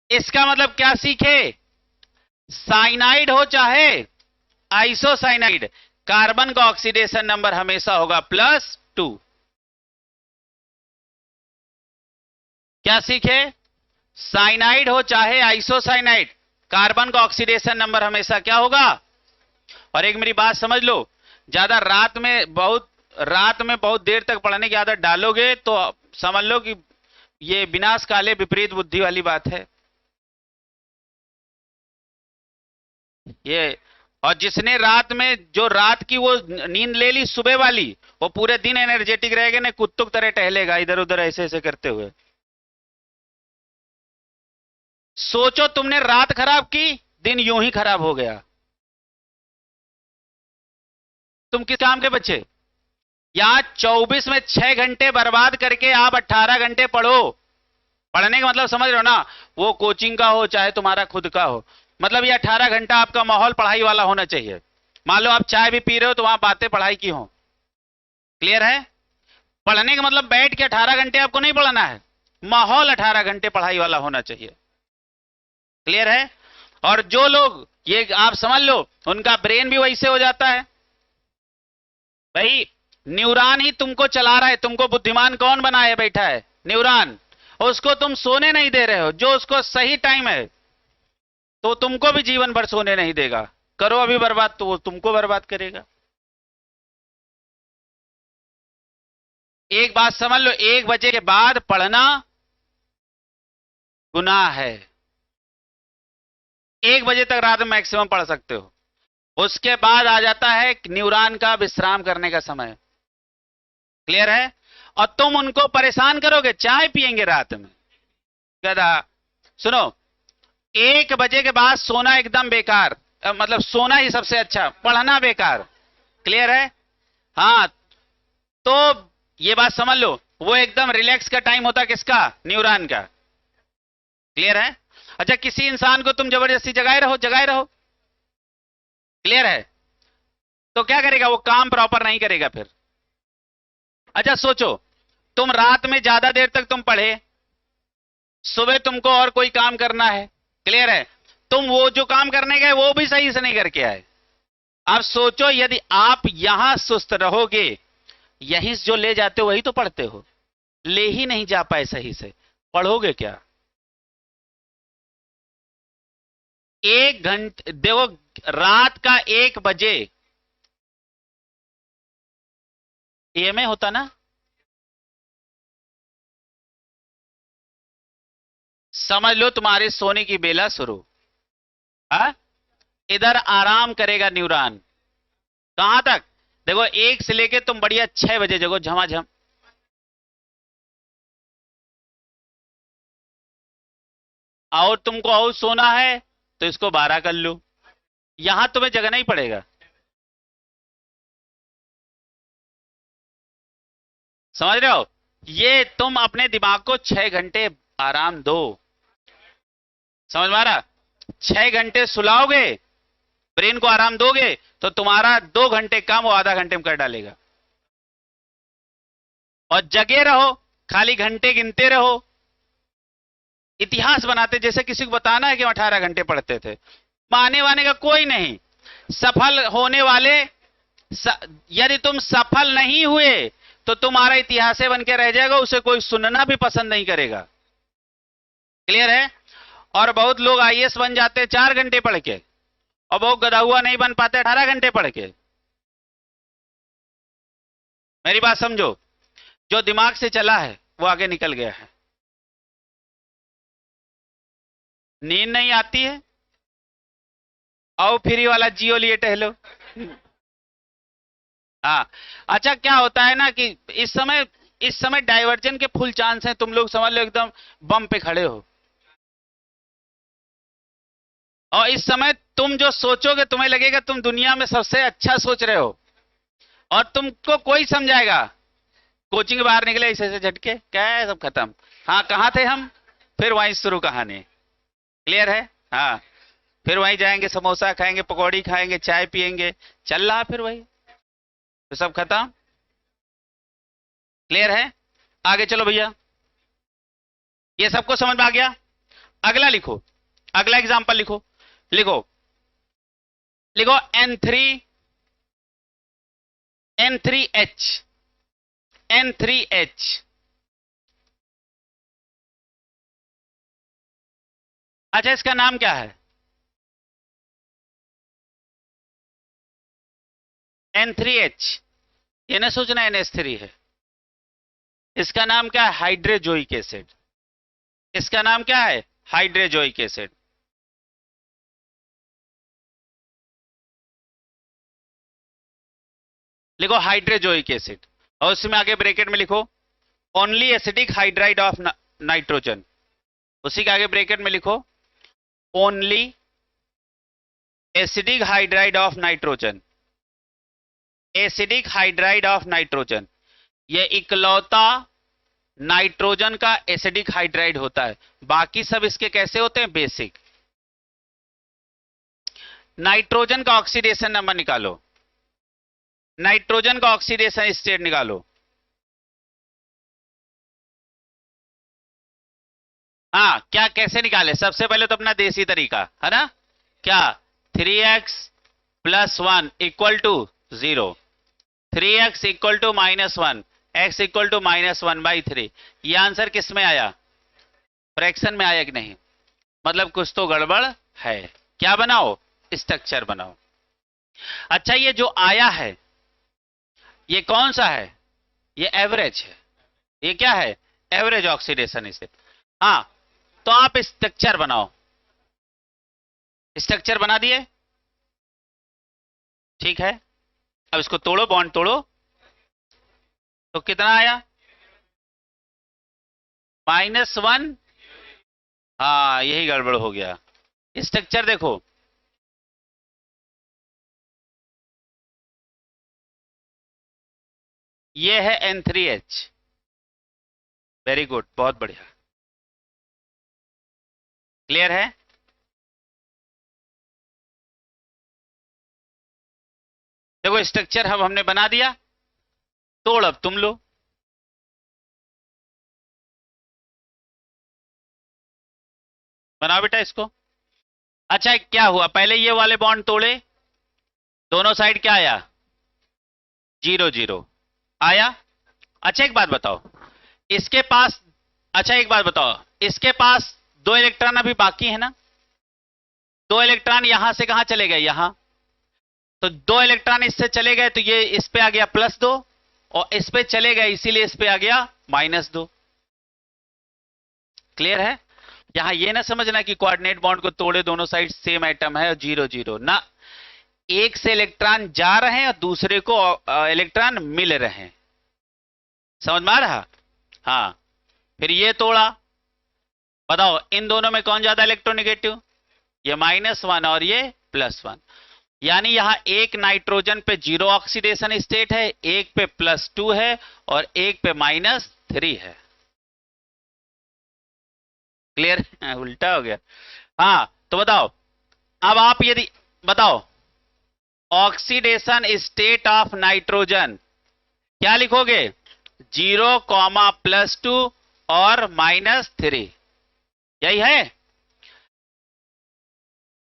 इसका मतलब क्या सीखे? साइनाइड हो चाहे आइसोसाइनाइड, कार्बन का ऑक्सीडेशन नंबर हमेशा होगा +2। क्या सीखे? साइनाइड हो चाहे आइसोसाइनाइड, कार्बन का ऑक्सीडेशन नंबर हमेशा क्या होगा? और एक मेरी बात समझ लो, ज्यादा रात में बहुत देर तक पढ़ने की आदत डालोगे तो समझ लो कि ये विनाश काले विपरीत बुद्धि वाली बात है ये। और जिसने रात में जो रात की वो नींद ले ली सुबह वाली, वो पूरे दिन एनर्जेटिक रहेगा, ना कुत्तों की तरह टहलेगा इधर उधर ऐसे ऐसे करते हुए। सोचो तुमने रात खराब की, दिन यूं ही खराब हो गया। तुम किस काम के बच्चे? यहां 24 में 6 घंटे बर्बाद करके आप 18 घंटे पढ़ो। पढ़ने का मतलब समझ रहे हो ना? वो कोचिंग का हो चाहे तुम्हारा खुद का हो, मतलब ये 18 घंटा आपका माहौल पढ़ाई वाला होना चाहिए। मान लो आप चाय भी पी रहे हो तो वहां बातें पढ़ाई की हो। क्लियर है? पढ़ने का मतलब बैठ के 18 घंटे आपको नहीं पढ़ना है, माहौल 18 घंटे पढ़ाई वाला होना चाहिए। क्लियर है? और जो लोग ये आप समझ लो उनका ब्रेन भी वैसे हो जाता है। भाई न्यूरॉन ही तुमको चला रहा है, तुमको बुद्धिमान कौन बनाए बैठा है? न्यूरॉन। उसको तुम सोने नहीं दे रहे हो, जो उसको सही टाइम है तो तुमको भी जीवन भर सोने नहीं देगा। करो अभी बर्बाद तो वो तुमको बर्बाद करेगा। एक बात समझ लो, 1 बजे के बाद पढ़ना गुनाह है। 1 बजे तक रात में मैक्सिमम पढ़ सकते हो, उसके बाद आ जाता है न्यूरॉन का विश्राम करने का समय। क्लियर है? और तुम उनको परेशान करोगे, चाय पिएंगे रात में गधा। सुनो, 1 बजे के बाद सोना एकदम बेकार, मतलब सोना ही सबसे अच्छा, पढ़ना बेकार। क्लियर है? हाँ, तो ये बात समझ लो, वो एकदम रिलैक्स का टाइम होता है किसका? न्यूरॉन का। क्लियर है? अच्छा, किसी इंसान को तुम जबरदस्ती जगाए रहो जगाए रहो, क्लियर है, तो क्या करेगा? वो काम प्रॉपर नहीं करेगा फिर। अच्छा सोचो, तुम रात में ज्यादा देर तक तुम पढ़े, सुबह तुमको और कोई काम करना है। क्लियर है? तुम वो जो काम करने गए वो भी सही से नहीं करके आए। अब सोचो यदि आप यहां सुस्त रहोगे, यहीं से जो ले जाते हो वही तो पढ़ते हो, ले ही नहीं जा पाए सही से, पढ़ोगे क्या? 1 घंटे देखो, रात का 1 बजे एएमए होता ना, समझ लो तुम्हारे सोने की बेला शुरू। हाँ, इधर आराम करेगा न्यूरॉन। कहां तक? देखो 1 से लेके तुम बढ़िया 6 बजे जगो झमाझम। और तुमको और सोना है तो इसको 12 कर लो, यहां तुम्हें जगना ही पड़ेगा। समझ रहे हो? ये तुम अपने दिमाग को 6 घंटे आराम दो। समझ में आ रहा? 6 घंटे सुलाओगे, ब्रेन को आराम दोगे, तो तुम्हारा 2 घंटे काम वो आधा घंटे में कर डालेगा। और जगे रहो, खाली घंटे गिनते रहो, इतिहास बनाते, जैसे किसी को बताना है कि 18 घंटे पढ़ते थे, माने वाने का कोई नहीं। सफल होने वाले, यदि तुम सफल नहीं हुए तो तुम्हारा इतिहास बन के रह जाएगा, उसे कोई सुनना भी पसंद नहीं करेगा। क्लियर है? और बहुत लोग आईएएस बन जाते हैं 4 घंटे पढ़ के, और बहुत गधा हुआ नहीं बन पाते 18 घंटे पढ़ के। मेरी बात समझो, जो दिमाग से चला है वो आगे निकल गया है। नींद नहीं आती है, आओ फ्री वाला जियो लिए टहलो। हाँ, अच्छा क्या होता है ना कि इस समय डाइवर्जन के फुल चांस हैं, तुम लोग समझ लो एकदम बम पे खड़े हो। और इस समय तुम जो सोचोगे तुम्हें लगेगा तुम दुनिया में सबसे अच्छा सोच रहे हो, और तुमको कोई समझाएगा। कोचिंग के बाहर निकले ऐसे ऐसे झटके, क्या है, सब खत्म। हाँ, कहाँ थे हम, फिर वहीं शुरू कहानी। क्लियर है? हाँ, फिर वहीं जाएंगे, समोसा खाएंगे, पकौड़ी खाएंगे, चाय पिएंगे, चल रहा फिर वही, तो सब खत्म। क्लियर है? आगे चलो भैया, ये सबको समझ में आ गया? अगला लिखो, अगला एग्जांपल लिखो, लिखो लिखो N3H। अच्छा, इसका नाम क्या है? N3H, ये ना सोचना NH3 है। इसका नाम क्या है? Hydrazoic acid. इसका नाम क्या है? Hydrazoic acid. लिखो हाइड्रोजोइक एसिड, और उसमें आगे ब्रैकेट में लिखो only acidic hydride of nitrogen. उसी के आगे ब्रैकेट में लिखो only acidic hydride of nitrogen. Acidic hydride of nitrogen, ये इकलौता नाइट्रोजन का एसिडिक हाइड्राइड होता है। बाकी सब इसके कैसे होते हैं? बेसिक। नाइट्रोजन का ऑक्सीडेशन नंबर निकालो, नाइट्रोजन का ऑक्सीडेशन स्टेट निकालो। हाँ, क्या कैसे निकाले? सबसे पहले तो अपना देसी तरीका है ना, क्या? 3x + 1 = 0, 3x = -1, x = -1/3। ये आंसर किस में आया? फ्रैक्शन में आया कि नहीं? मतलब कुछ तो गड़बड़ है। क्या बनाओ? स्ट्रक्चर बनाओ। अच्छा, ये जो आया है ये कौन सा है? ये एवरेज है। ये क्या है? एवरेज ऑक्सीडेशन इसे। हाँ, तो आप स्ट्रक्चर बनाओ। स्ट्रक्चर बना दिए, ठीक है। अब इसको तोड़ो, बॉन्ड तोड़ो, तो कितना आया? -1। हाँ, यही गड़बड़ हो गया। स्ट्रक्चर देखो, ये है N3H। वेरी गुड, बहुत बढ़िया। क्लियर है? देखो स्ट्रक्चर हमने बना दिया, तोड़ अब तुम लो। बनाओ बेटा इसको। अच्छा, क्या हुआ? पहले ये वाले बॉन्ड तोड़े, दोनों साइड क्या आया? 0 0 आया। अच्छा एक बात बताओ, इसके पास, अच्छा एक बात बताओ, इसके पास 2 इलेक्ट्रॉन अभी बाकी है ना? 2 इलेक्ट्रॉन यहां से कहां चले गए? यहां। तो 2 इलेक्ट्रॉन इससे चले गए, तो ये इस पे आ गया +2, और इस पे चले गए इसीलिए इस पे आ गया -2। क्लियर है? यहां ये ना समझना कि कोऑर्डिनेट बॉन्ड को तोड़े, दोनों साइड सेम एटम है और 0 0 ना, एक से इलेक्ट्रॉन जा रहे हैं और दूसरे को इलेक्ट्रॉन मिल रहे हैं। समझ में आ रहा? हाँ, फिर ये तोड़ा, बताओ इन दोनों में कौन ज्यादा इलेक्ट्रोनेगेटिव? ये -1 और ये +1। यानी यहां एक नाइट्रोजन पे 0 ऑक्सीडेशन स्टेट है, एक पे +2 है, और एक पे -3 है। क्लियर? उल्टा हो गया। हाँ, तो बताओ, अब आप यदि बताओ ऑक्सीडेशन स्टेट ऑफ नाइट्रोजन क्या लिखोगे? 0, +2 और -3, यही है।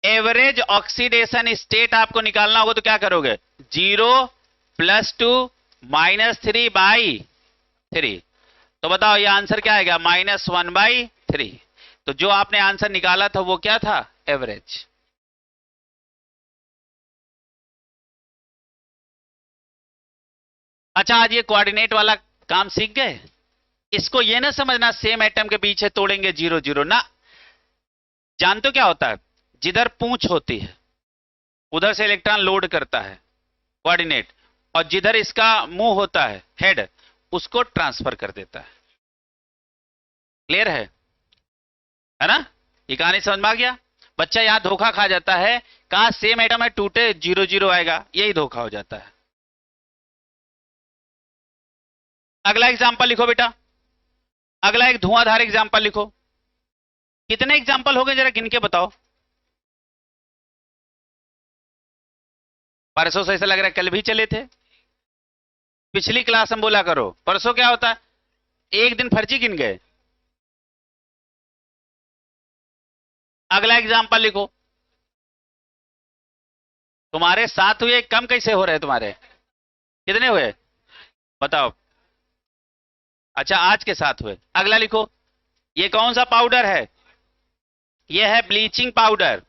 एवरेज ऑक्सीडेशन स्टेट आपको निकालना होगा तो क्या करोगे? 0 +2 -3/3। तो बताओ ये आंसर क्या आएगा? -1/3। तो जो आपने आंसर निकाला था वो क्या था? एवरेज। अच्छा, आज ये कोऑर्डिनेट वाला काम सीख गए। इसको ये ना समझना सेम एटम के पीछे तोड़ेंगे 0 0 ना। जानते हो क्या होता है? जिधर पूंछ होती है उधर से इलेक्ट्रॉन लोड करता है कोऑर्डिनेट, और जिधर इसका मुंह होता है हेड, उसको ट्रांसफर कर देता है। क्लियर है ना? ये कहानी समझ में आ गया? बच्चा यहां धोखा खा जाता है, कहा सेम एटम है टूटे 0 0 आएगा, यही धोखा हो जाता है। अगला एग्जांपल लिखो बेटा, अगला एक धुआंधार एग्जांपल लिखो। कितने एग्जांपल हो गए जरा गिन के बताओ। परसों से ऐसा लग रहा है कल भी चले थे। पिछली क्लास में बोला करो परसों क्या होता है, एक दिन फर्जी गिन गए। अगला एग्जांपल लिखो। तुम्हारे साथ हुए कम कैसे हो रहे तुम्हारे? कितने हुए बताओ? अच्छा, आज के साथ हुए। अगला लिखो, ये कौन सा पाउडर है? ये है ब्लीचिंग पाउडर।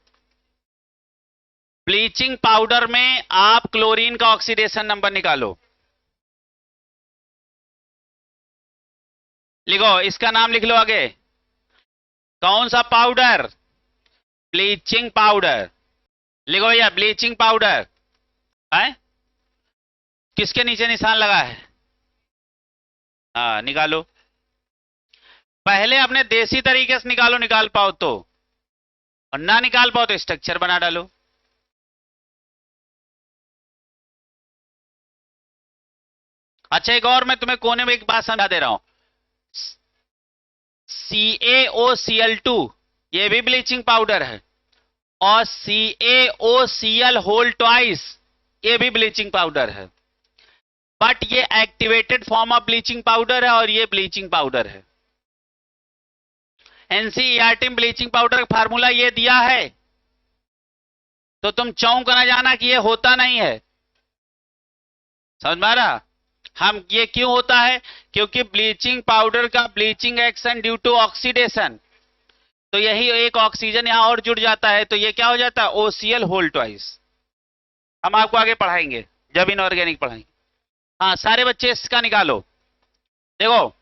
ब्लीचिंग पाउडर में आप क्लोरीन का ऑक्सीडेशन नंबर निकालो। लिखो, इसका नाम लिख लो आगे। कौन सा पाउडर? Bleaching powder. लिखो भैया, ब्लीचिंग पाउडर है। किसके नीचे निशान लगा है? हाँ, निकालो। पहले अपने देसी तरीके से निकालो, निकाल पाओ तो, और ना निकाल पाओ तो स्ट्रक्चर बना डालो। अच्छा, एक और मैं तुम्हें कोने में एक बात समझा दे रहा हूं। CaOCl2 ये भी ब्लीचिंग पाउडर है, और CaOCl होल ट्वाइस ये भी ब्लीचिंग पाउडर है। बट ये activated form of bleaching powder है और ये ब्लीचिंग पाउडर है। एनसीईआरटी में ब्लीचिंग पाउडर का फार्मूला ये दिया है, तो तुम चौंक ना जाना कि ये होता नहीं है। समझ में आ रहा? हम ये क्यों होता है? क्योंकि ब्लीचिंग पाउडर का bleaching action due to oxidation, तो यही एक ऑक्सीजन यहां और जुड़ जाता है, तो ये क्या हो जाता है? OCl whole twice. हम आपको आगे पढ़ाएंगे जब इनऑर्गेनिक पढ़ाएंगे। हाँ, सारे बच्चे इसका निकालो। देखो,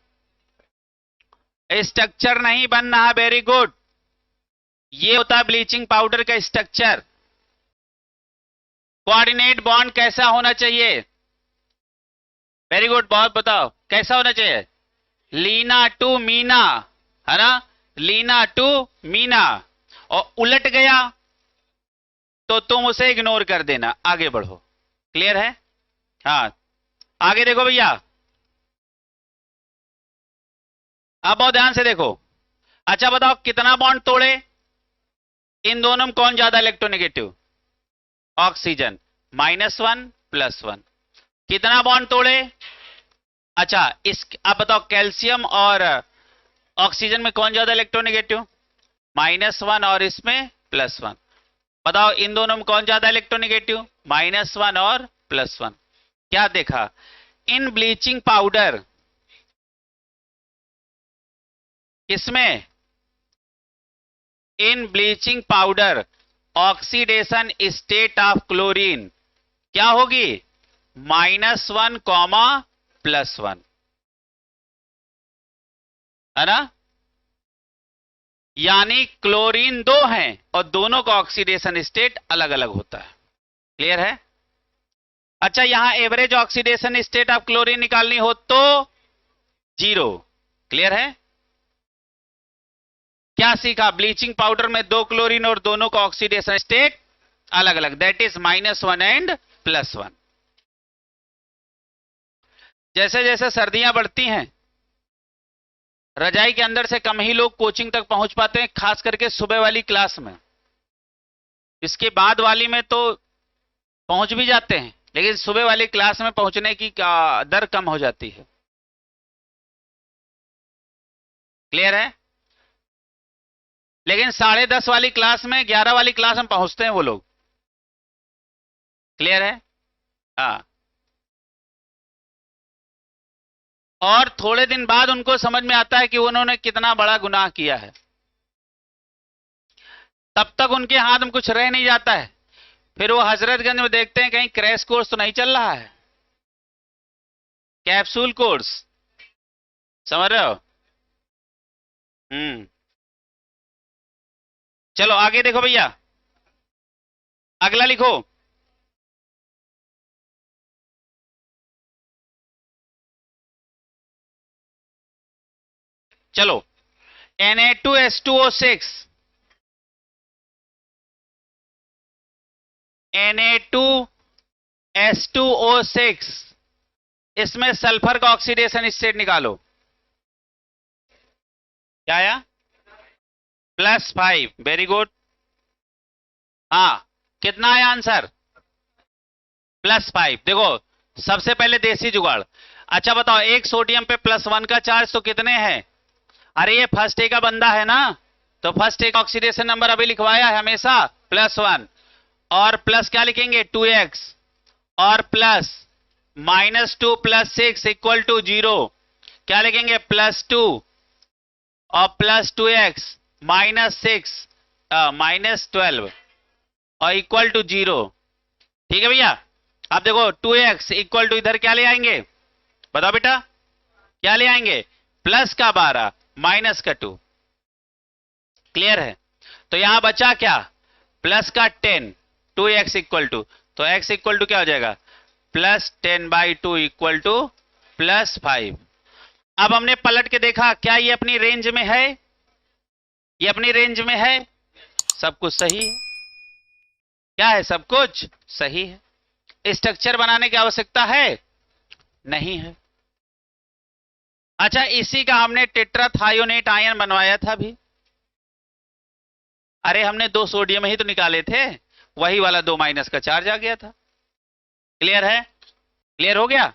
स्ट्रक्चर नहीं बनना है, वेरी गुड। ये होता है ब्लीचिंग पाउडर का स्ट्रक्चर। कोऑर्डिनेट बॉन्ड कैसा होना चाहिए? वेरी गुड, बहुत बताओ कैसा होना चाहिए? लीना टू मीना, है ना? लीना टू मीना। और उलट गया तो तुम उसे इग्नोर कर देना, आगे बढ़ो। क्लियर है? हाँ, आगे देखो भैया, अब बहुत ध्यान से देखो। अच्छा बताओ, कितना बॉन्ड तोड़े? इन दोनों में कौन ज्यादा इलेक्ट्रोनेगेटिव? ऑक्सीजन। -1 +1। कितना बॉन्ड तोड़े? अच्छा, इस अब बताओ, कैल्शियम और ऑक्सीजन में कौन ज्यादा इलेक्ट्रोनेगेटिव? -1 और इसमें +1। बताओ, इन दोनों में कौन ज्यादा इलेक्ट्रोनेगेटिव? -1 और +1। क्या देखा? इन ब्लीचिंग पाउडर, इसमें in bleaching powder oxidation state of chlorine क्या होगी? -1, +1, है ना? यानी क्लोरीन दो हैं और दोनों का ऑक्सीडेशन स्टेट अलग अलग होता है। क्लियर है? अच्छा, यहां average oxidation state of chlorine निकालनी हो तो 0। क्लियर है? क्या सीखा? ब्लीचिंग पाउडर में 2 क्लोरीन और दोनों का ऑक्सीडेशन स्टेट अलग अलग, दैट इज -1 एंड +1। जैसे जैसे सर्दियां बढ़ती हैं, रजाई के अंदर से कम ही लोग कोचिंग तक पहुंच पाते हैं, खास करके सुबह वाली क्लास में। इसके बाद वाली में तो पहुंच भी जाते हैं, लेकिन सुबह वाली क्लास में पहुंचने की दर कम हो जाती है। क्लियर है? लेकिन 10:30 वाली क्लास में, 11 वाली क्लास में पहुंचते हैं वो लोग। क्लियर है? हाँ। और थोड़े दिन बाद उनको समझ में आता है कि उन्होंने कितना बड़ा गुनाह किया है। तब तक उनके हाथ में कुछ रह नहीं जाता है। फिर वो हजरतगंज में देखते हैं कहीं क्रैश कोर्स तो नहीं चल रहा है, कैप्सूल कोर्स। समझ रहे हो? चलो आगे देखो भैया, अगला लिखो। चलो Na2H2O6, Na2H2O6, इसमें सल्फर का ऑक्सीडेशन स्टेट निकालो। क्या आया? +5। Very good. हाँ, कितना आया आंसर? +5। देखो सबसे पहले देसी जुगाड़। अच्छा बताओ, एक सोडियम पे +1 का चार्ज तो कितने हैं? अरे ये फर्स्ट ए का बंदा है ना, तो फर्स्ट ए का ऑक्सीडेशन नंबर अभी लिखवाया है हमेशा +1, और प्लस क्या लिखेंगे? 2x, और प्लस -2 + 6 = 0। क्या लिखेंगे? +2 और +2x -6 -12 और =0। ठीक है भैया? अब देखो 2x = इधर क्या ले आएंगे? बताओ बेटा, क्या ले आएंगे? प्लस का 12 माइनस का 2। क्लियर है? तो यहां बचा क्या? प्लस का 10, 2x = तो x = क्या हो जाएगा? +10/2 = +5। अब हमने पलट के देखा, क्या ये अपनी रेंज में है? ये अपनी रेंज में है, सब कुछ सही है। क्या है? सब कुछ सही है। स्ट्रक्चर बनाने की आवश्यकता है? नहीं है। अच्छा, इसी का हमने टेट्राथायोनेट आयन बनवाया था भी। अरे हमने 2 सोडियम ही तो निकाले थे, वही वाला 2 माइनस का चार्ज आ गया था। क्लियर है? क्लियर हो गया?